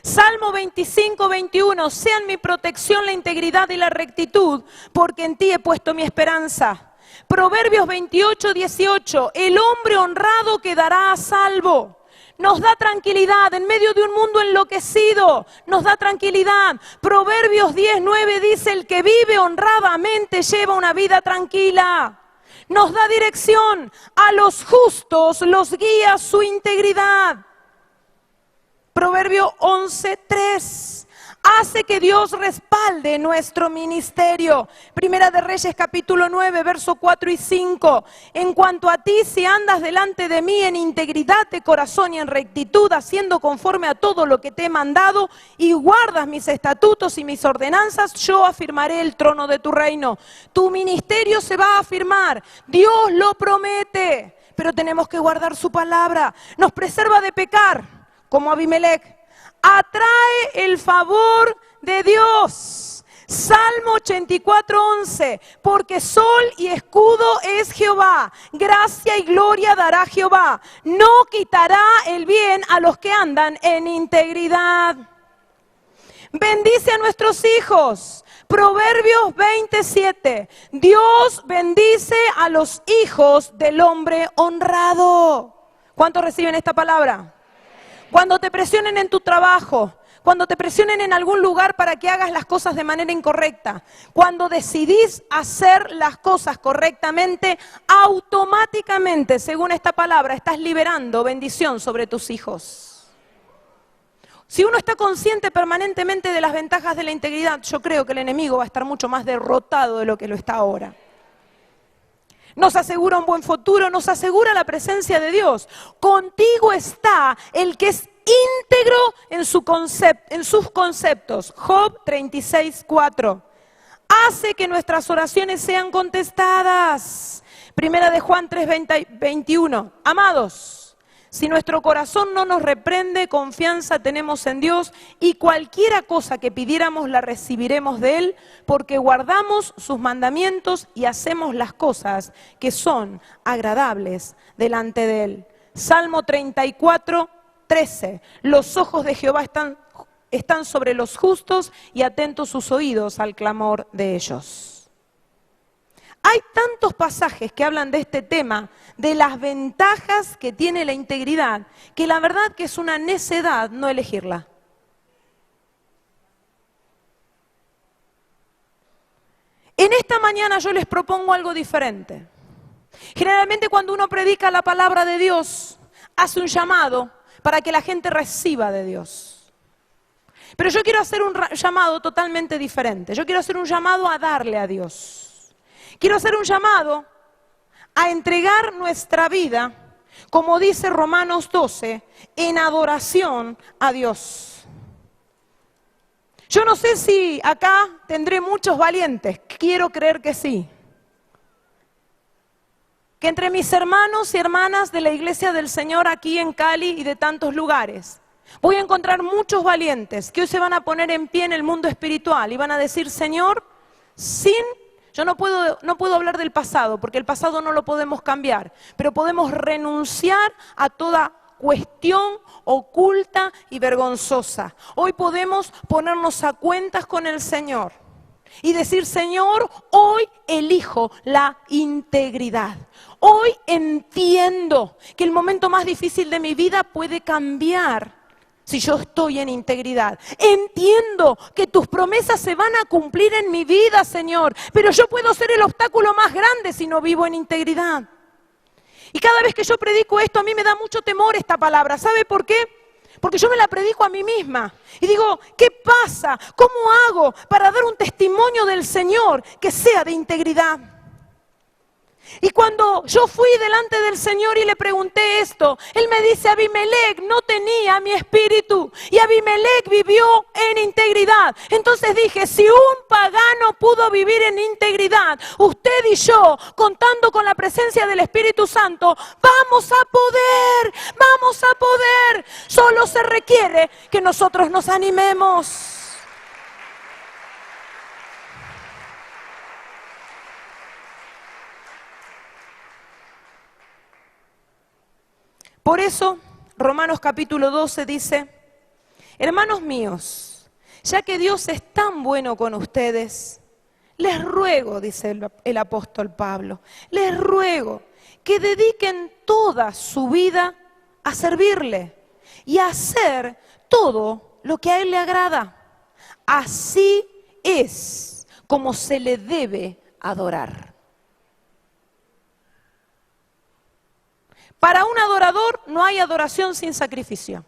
Salmo 25:21, sean mi protección la integridad y la rectitud, porque en ti he puesto mi esperanza. Proverbios 28:18, el hombre honrado quedará a salvo. Nos da tranquilidad en medio de un mundo enloquecido, nos da tranquilidad. Proverbios 10:9 dice, el que vive honradamente lleva una vida tranquila. Nos da dirección, a los justos los guía su integridad. Proverbio 11:3. hace que Dios respalde nuestro ministerio. Primera de Reyes capítulo 9, verso 4 y 5. En cuanto a ti, si andas delante de mí en integridad de corazón y en rectitud, haciendo conforme a todo lo que te he mandado, y guardas mis estatutos y mis ordenanzas, yo afirmaré el trono de tu reino. Tu ministerio se va a afirmar. Dios lo promete, pero tenemos que guardar su palabra. Nos preserva de pecar, como Abimelec. Atrae el favor de Dios. Salmo 84:11. Porque sol y escudo es Jehová. Gracia y gloria dará Jehová. No quitará el bien a los que andan en integridad. Bendice a nuestros hijos. Proverbios 27. Dios bendice a los hijos del hombre honrado. ¿Cuántos reciben esta palabra? Cuando te presionen en tu trabajo, cuando te presionen en algún lugar para que hagas las cosas de manera incorrecta, cuando decidís hacer las cosas correctamente, automáticamente, según esta palabra, estás liberando bendición sobre tus hijos. Si uno está consciente permanentemente de las ventajas de la integridad, yo creo que el enemigo va a estar mucho más derrotado de lo que lo está ahora. Nos asegura un buen futuro, nos asegura la presencia de Dios. Contigo está el que es íntegro en sus conceptos. Job 36:4. Hace que nuestras oraciones sean contestadas. Primera de Juan 3:21. Amados, si nuestro corazón no nos reprende, confianza tenemos en Dios y cualquiera cosa que pidiéramos la recibiremos de Él, porque guardamos sus mandamientos y hacemos las cosas que son agradables delante de Él. Salmo 34:13. Los ojos de Jehová están sobre los justos y atentos sus oídos al clamor de ellos. Hay tantos pasajes que hablan de este tema, de las ventajas que tiene la integridad, que la verdad que es una necedad no elegirla. En esta mañana yo les propongo algo diferente. Generalmente cuando uno predica la palabra de Dios, hace un llamado para que la gente reciba de Dios. Pero yo quiero hacer un llamado totalmente diferente. Yo quiero hacer un llamado a darle a Dios. Quiero hacer un llamado a entregar nuestra vida, como dice Romanos 12, en adoración a Dios. Yo no sé si acá tendré muchos valientes, quiero creer que sí. Que entre mis hermanos y hermanas de la Iglesia del Señor aquí en Cali y de tantos lugares, voy a encontrar muchos valientes que hoy se van a poner en pie en el mundo espiritual y van a decir, Señor, yo no puedo hablar del pasado, porque el pasado no lo podemos cambiar, pero podemos renunciar a toda cuestión oculta y vergonzosa. Hoy podemos ponernos a cuentas con el Señor y decir, Señor, hoy elijo la integridad. Hoy entiendo que el momento más difícil de mi vida puede cambiar si yo estoy en integridad. Entiendo que tus promesas se van a cumplir en mi vida, Señor, pero yo puedo ser el obstáculo más grande si no vivo en integridad. Y cada vez que yo predico esto, a mí me da mucho temor esta palabra. ¿Sabe por qué? Porque yo me la predico a mí misma. Y digo, ¿qué pasa? ¿Cómo hago para dar un testimonio del Señor que sea de integridad? Y cuando yo fui delante del Señor y le pregunté esto, Él me dice, Abimelec no tenía mi espíritu y Abimelec vivió en integridad. Entonces dije, si un pagano pudo vivir en integridad, usted y yo, contando con la presencia del Espíritu Santo, vamos a poder. Solo se requiere que nosotros nos animemos. Por eso, Romanos capítulo 12 dice, hermanos míos, ya que Dios es tan bueno con ustedes, les ruego, dice el apóstol Pablo, les ruego que dediquen toda su vida a servirle y a hacer todo lo que a Él le agrada. Así es como se le debe adorar. Para un adorador no hay adoración sin sacrificio.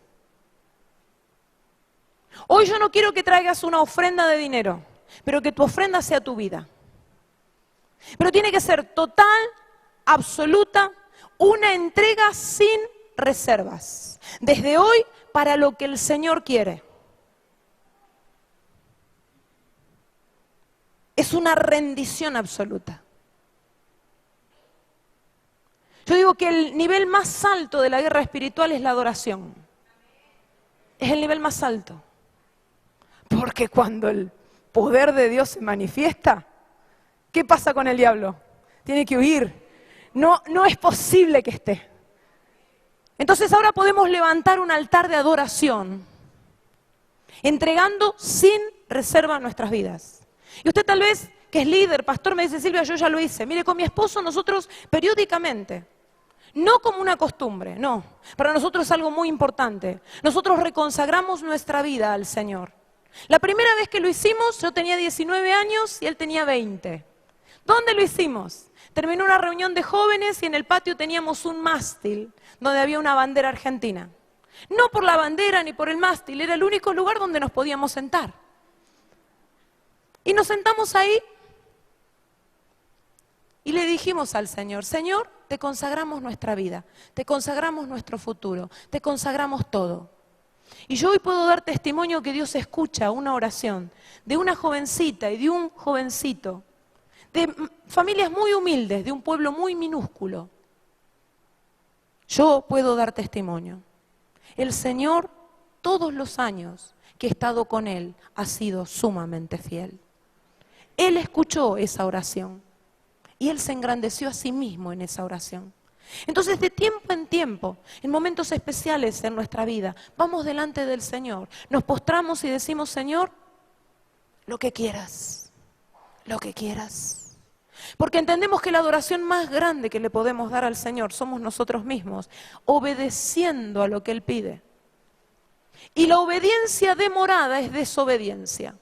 Hoy yo no quiero que traigas una ofrenda de dinero, pero que tu ofrenda sea tu vida. Pero tiene que ser total, absoluta, una entrega sin reservas. Desde hoy para lo que el Señor quiere. Es una rendición absoluta. Yo digo que el nivel más alto de la guerra espiritual es la adoración. Es el nivel más alto. Porque cuando el poder de Dios se manifiesta, ¿qué pasa con el diablo? Tiene que huir. No es posible que esté. Entonces ahora podemos levantar un altar de adoración, entregando sin reserva nuestras vidas. Y usted tal vez, que es líder, pastor, me dice, Silvia, yo ya lo hice. Mire, con mi esposo nosotros periódicamente, no como una costumbre, no. Para nosotros es algo muy importante. Nosotros reconsagramos nuestra vida al Señor. La primera vez que lo hicimos, yo tenía 19 años y él tenía 20. ¿Dónde lo hicimos? Terminó una reunión de jóvenes y en el patio teníamos un mástil donde había una bandera argentina. No por la bandera ni por el mástil, era el único lugar donde nos podíamos sentar. Y nos sentamos ahí y le dijimos al Señor, Señor, te consagramos nuestra vida, te consagramos nuestro futuro, te consagramos todo. Y yo hoy puedo dar testimonio que Dios escucha una oración de una jovencita y de un jovencito, de familias muy humildes, de un pueblo muy minúsculo. Yo puedo dar testimonio. El Señor, todos los años que he estado con Él, ha sido sumamente fiel. Él escuchó esa oración y Él se engrandeció a sí mismo en esa oración. Entonces, de tiempo en tiempo, en momentos especiales en nuestra vida, vamos delante del Señor, nos postramos y decimos, Señor, lo que quieras, lo que quieras. Porque entendemos que la adoración más grande que le podemos dar al Señor somos nosotros mismos, obedeciendo a lo que Él pide. Y la obediencia demorada es desobediencia.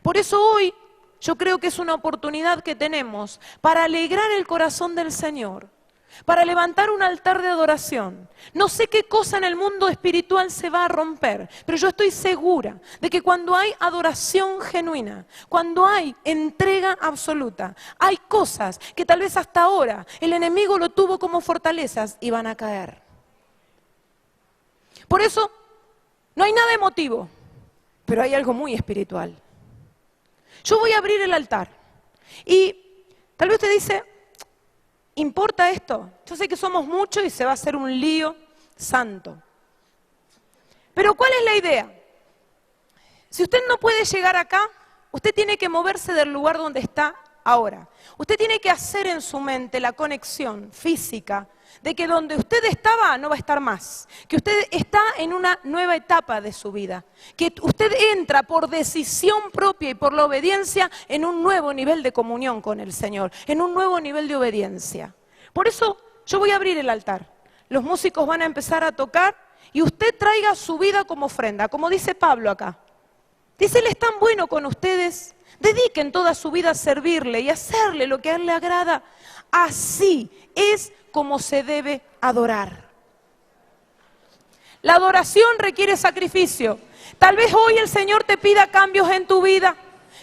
Por eso hoy yo creo que es una oportunidad que tenemos para alegrar el corazón del Señor, para levantar un altar de adoración. No sé qué cosa en el mundo espiritual se va a romper, pero yo estoy segura de que cuando hay adoración genuina, cuando hay entrega absoluta, hay cosas que tal vez hasta ahora el enemigo lo tuvo como fortalezas y van a caer. Por eso no hay nada emotivo, pero hay algo muy espiritual. Yo voy a abrir el altar y tal vez usted dice, ¿importa esto? Yo sé que somos muchos y se va a hacer un lío santo. Pero ¿cuál es la idea? Si usted no puede llegar acá, usted tiene que moverse del lugar donde está ahora. Usted tiene que hacer en su mente la conexión física de que donde usted estaba no va a estar más, que usted está en una nueva etapa de su vida, que usted entra por decisión propia y por la obediencia en un nuevo nivel de comunión con el Señor, en un nuevo nivel de obediencia. Por eso yo voy a abrir el altar, los músicos van a empezar a tocar y usted traiga su vida como ofrenda, como dice Pablo acá. Dice, Él es tan bueno con ustedes, dediquen toda su vida a servirle y a hacerle lo que a Él le agrada. Así es como se debe adorar. La adoración requiere sacrificio. Tal vez hoy el Señor te pida cambios en tu vida.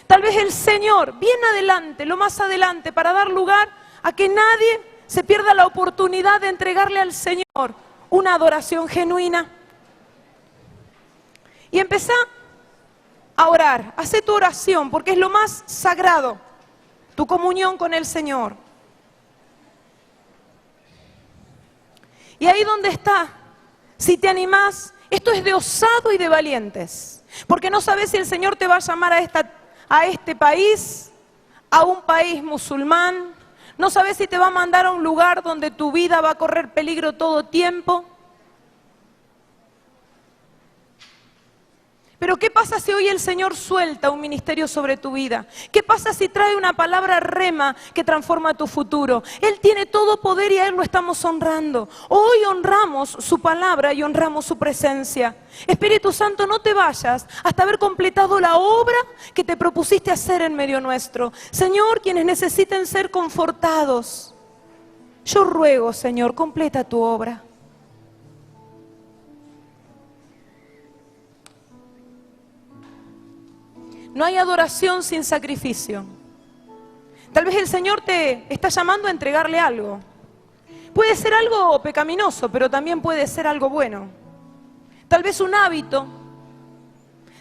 Tal vez el Señor, bien adelante, lo más adelante, para dar lugar a que nadie se pierda la oportunidad de entregarle al Señor una adoración genuina. Y empezá a orar, hacé tu oración, porque es lo más sagrado, tu comunión con el Señor. Y ahí donde está, si te animás, esto es de osado y de valientes, porque no sabes si el Señor te va a llamar a este país, a un país musulmán, no sabes si te va a mandar a un lugar donde tu vida va a correr peligro todo tiempo. Pero ¿qué pasa si hoy el Señor suelta un ministerio sobre tu vida? ¿Qué pasa si trae una palabra rema que transforma tu futuro? Él tiene todo poder y a Él lo estamos honrando. Hoy honramos su palabra y honramos su presencia. Espíritu Santo, no te vayas hasta haber completado la obra que te propusiste hacer en medio nuestro. Señor, quienes necesiten ser confortados, yo ruego, Señor, completa tu obra. No hay adoración sin sacrificio. Tal vez el Señor te está llamando a entregarle algo. Puede ser algo pecaminoso, pero también puede ser algo bueno. Tal vez un hábito.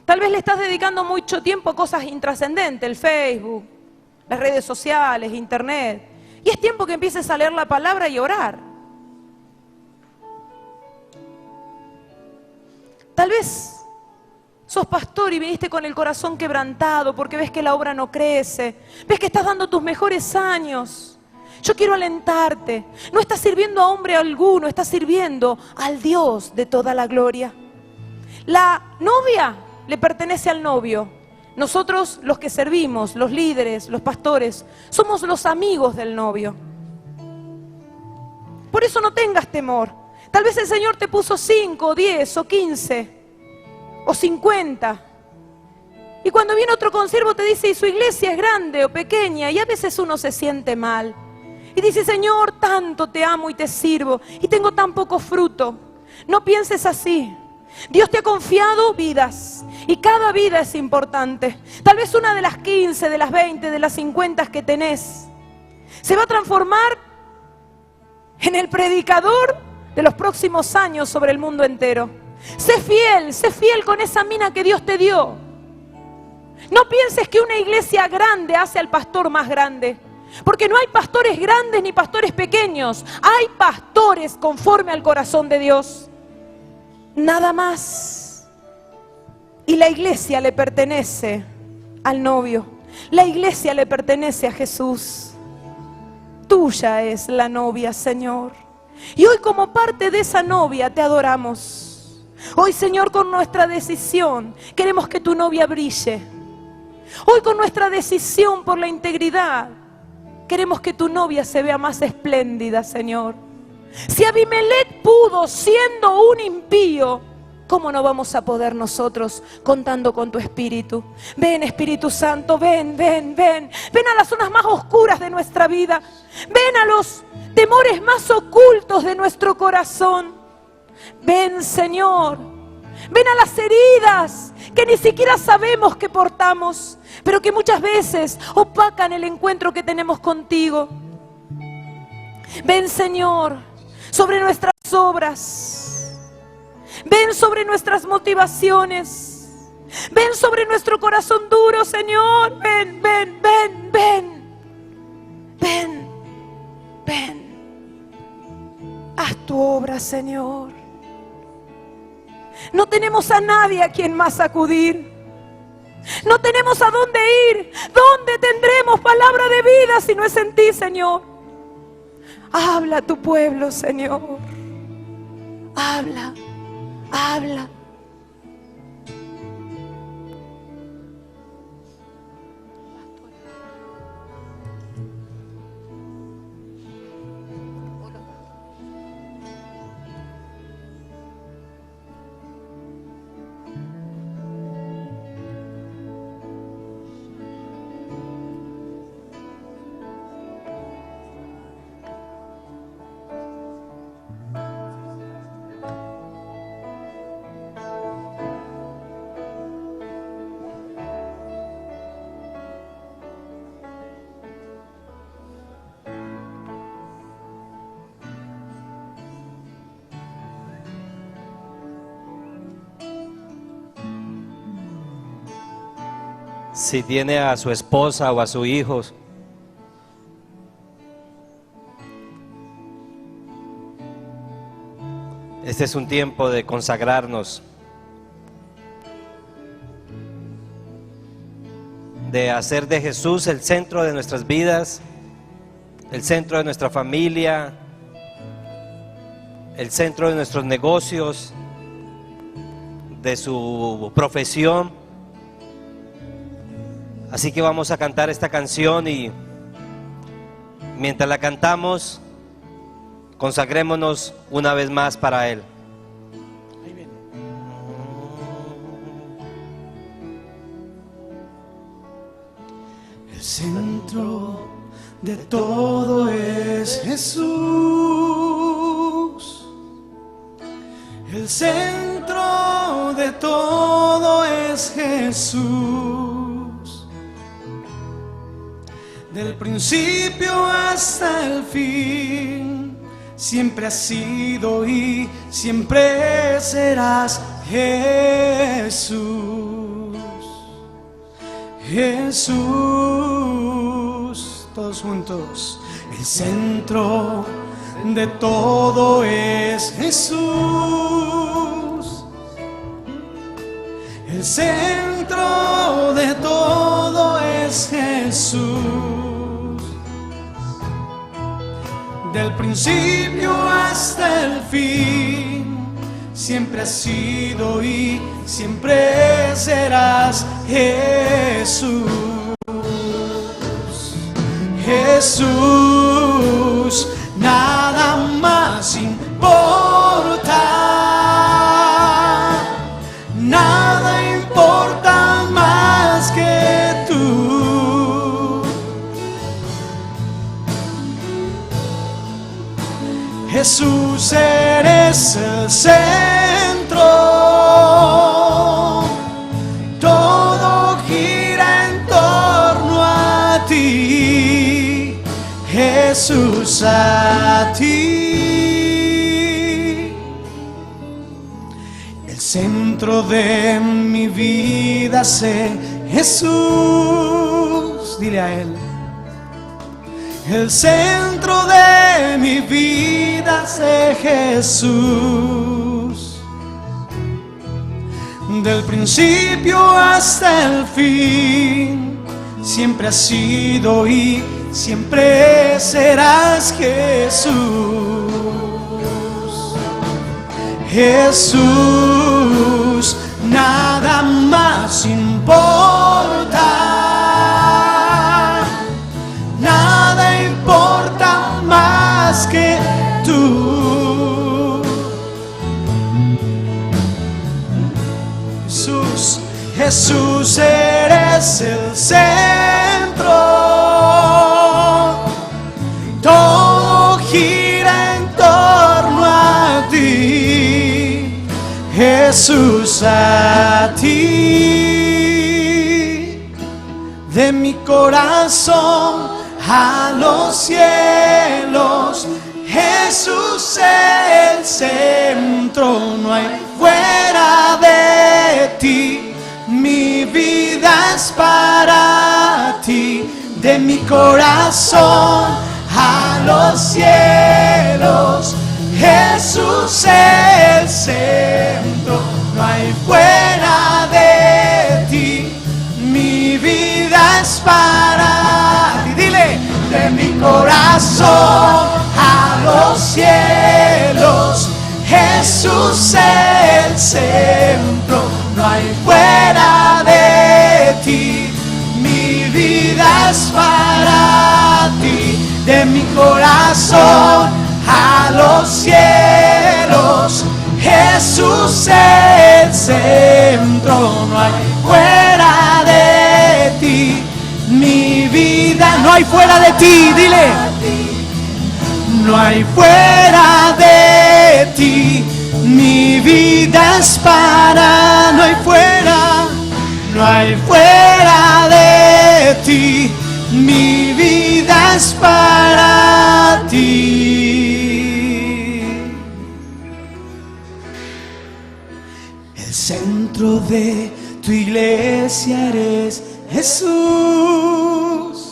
Tal vez le estás dedicando mucho tiempo a cosas intrascendentes, el Facebook, las redes sociales, internet. Y es tiempo que empieces a leer la palabra y orar. Tal vez sos pastor y viniste con el corazón quebrantado porque ves que la obra no crece, ves que estás dando tus mejores años. Yo quiero alentarte. No estás sirviendo a hombre alguno, estás sirviendo al Dios de toda la gloria. La novia le pertenece al novio. Nosotros, los que servimos, los líderes, los pastores, somos los amigos del novio. Por eso no tengas temor. Tal vez el Señor te puso 5, 10 o 15 o 50. Y cuando viene otro consiervo te dice, y su iglesia es grande o pequeña, y a veces uno se siente mal. Y dice, Señor, tanto te amo y te sirvo, y tengo tan poco fruto. No pienses así. Dios te ha confiado vidas, y cada vida es importante. Tal vez una de las 15, de las 20, de las 50 que tenés, se va a transformar en el predicador de los próximos años sobre el mundo entero. Sé fiel con esa mina que Dios te dio. No pienses que una iglesia grande hace al pastor más grande, porque no hay pastores grandes ni pastores pequeños. Hay pastores conforme al corazón de Dios. Nada más. Y la iglesia le pertenece al novio. La iglesia le pertenece a Jesús. Tuya es la novia, Señor. Y hoy, como parte de esa novia, te adoramos. Hoy, Señor, con nuestra decisión queremos que tu novia brille. Hoy, con nuestra decisión por la integridad, queremos que tu novia se vea más espléndida, Señor. Si Abimelech pudo siendo un impío, ¿cómo no vamos a poder nosotros contando con tu Espíritu? Ven, Espíritu Santo, ven. Ven a las zonas más oscuras de nuestra vida. Ven a los temores más ocultos de nuestro corazón. Ven, Señor. Ven a las heridas que ni siquiera sabemos que portamos, pero que muchas veces opacan el encuentro que tenemos contigo. Ven, Señor, sobre nuestras obras. Ven sobre nuestras motivaciones. Ven sobre nuestro corazón duro, Señor. Ven. Haz tu obra, Señor. No tenemos a nadie a quien más acudir. No tenemos a dónde ir. ¿Dónde tendremos palabra de vida si no es en ti, Señor? Habla a tu pueblo, Señor. Habla. Si tiene a su esposa o a sus hijos, este es un tiempo de consagrarnos, de hacer de Jesús el centro de nuestras vidas, el centro de nuestra familia, el centro de nuestros negocios, de su profesión. Así que vamos a cantar esta canción y mientras la cantamos, consagrémonos una vez más para Él. El centro de todo es Jesús. El centro de todo es Jesús. del principio hasta el fin, siempre has sido y siempre serás Jesús. Jesús, todos juntos. El centro de todo es Jesús. El centro de todo es Jesús. Del principio hasta el fin, siempre has sido y siempre serás Jesús. Jesús, nada más importa, nada importa más que tú. Jesús, eres el centro, todo gira en torno a ti, Jesús, a ti. El centro de mi vida sé Jesús, dile a Él. El centro de mi vida sé Jesús. Del principio hasta el fin, siempre has sido y siempre serás Jesús. Jesús, nada más importa, nada importa más que tú. Jesús, Jesús, eres el centro, todo gira en torno a ti, Jesús, a ti. De mi corazón a los cielos, Jesús es el centro, no hay fuera de ti, mi vida es para ti. De mi corazón a los cielos, Jesús es el centro, no hay fuera de ti, mi vida es para ti. Dile, de mi corazón a los cielos, Jesús es el centro, no hay fuera de ti, mi vida es para ti. De mi corazón a los cielos, Jesús es el centro, no hay fuera de ti, mi vida. No hay fuera de ti, dile. No hay fuera de ti, mi vida es para. No hay fuera, no hay fuera de ti, mi vida es para ti. El centro de tu iglesia eres Jesús.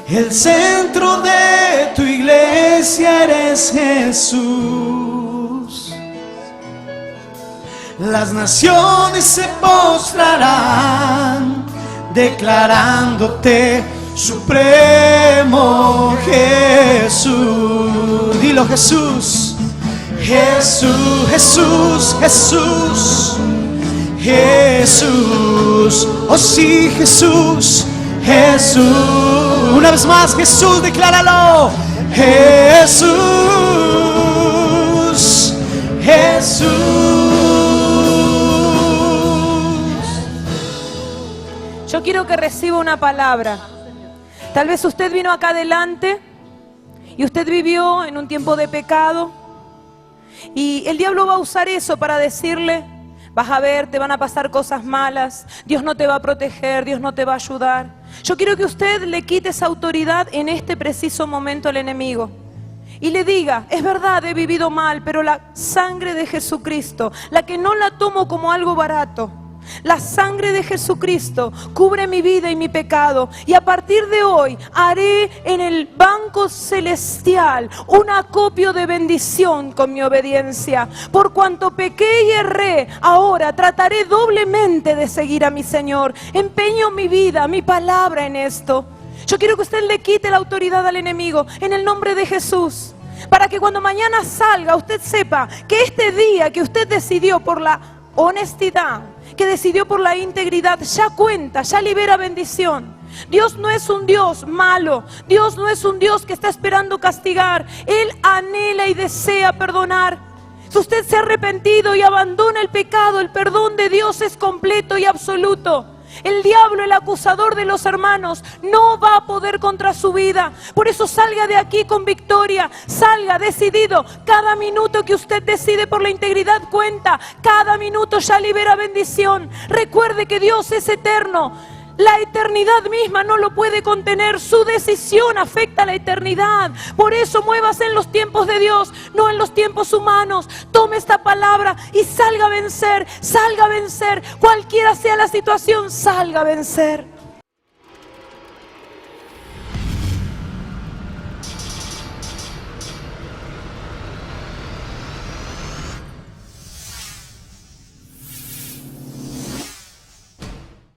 El centro de tu iglesia eres Jesús. Las naciones se postrarán declarándote supremo, Jesús. Dilo, Jesús. Jesús, Jesús, Jesús, Jesús. Oh sí, Jesús, Jesús. Una vez más, Jesús, decláralo. Jesús, Jesús. Yo quiero que reciba una palabra. Tal vez usted vino acá adelante y usted vivió en un tiempo de pecado y el diablo va a usar eso para decirle: vas a ver, te van a pasar cosas malas, Dios no te va a proteger, Dios no te va a ayudar. Yo quiero que usted le quite esa autoridad en este preciso momento al enemigo. Y le diga, es verdad, he vivido mal, pero la sangre de Jesucristo, la que no la tomo como algo barato, la sangre de Jesucristo cubre mi vida y mi pecado. Y a partir de hoy haré en el banco celestial un acopio de bendición con mi obediencia. Por cuanto pequé y erré, ahora trataré doblemente de seguir a mi Señor. Empeño mi vida, mi palabra en esto. Yo quiero que usted le quite la autoridad al enemigo en el nombre de Jesús, para que cuando mañana salga usted sepa que este día que usted decidió por la honestidad, que decidió por la integridad, ya cuenta, ya libera bendición. Dios no es un Dios malo, Dios no es un Dios que está esperando castigar. Él anhela y desea perdonar. Si usted se ha arrepentido y abandona el pecado, el perdón de Dios es completo y absoluto. El diablo, el acusador de los hermanos, no va a poder contra su vida. Por eso salga de aquí con victoria, salga decidido. Cada minuto que usted decide por la integridad cuenta. Cada minuto ya libera bendición. Recuerde que Dios es eterno. La eternidad misma no lo puede contener. Su decisión afecta a la eternidad. Por eso muévase en los tiempos de Dios, no en los tiempos humanos. Tome esta palabra y salga a vencer. Salga a vencer. Cualquiera sea la situación, salga a vencer.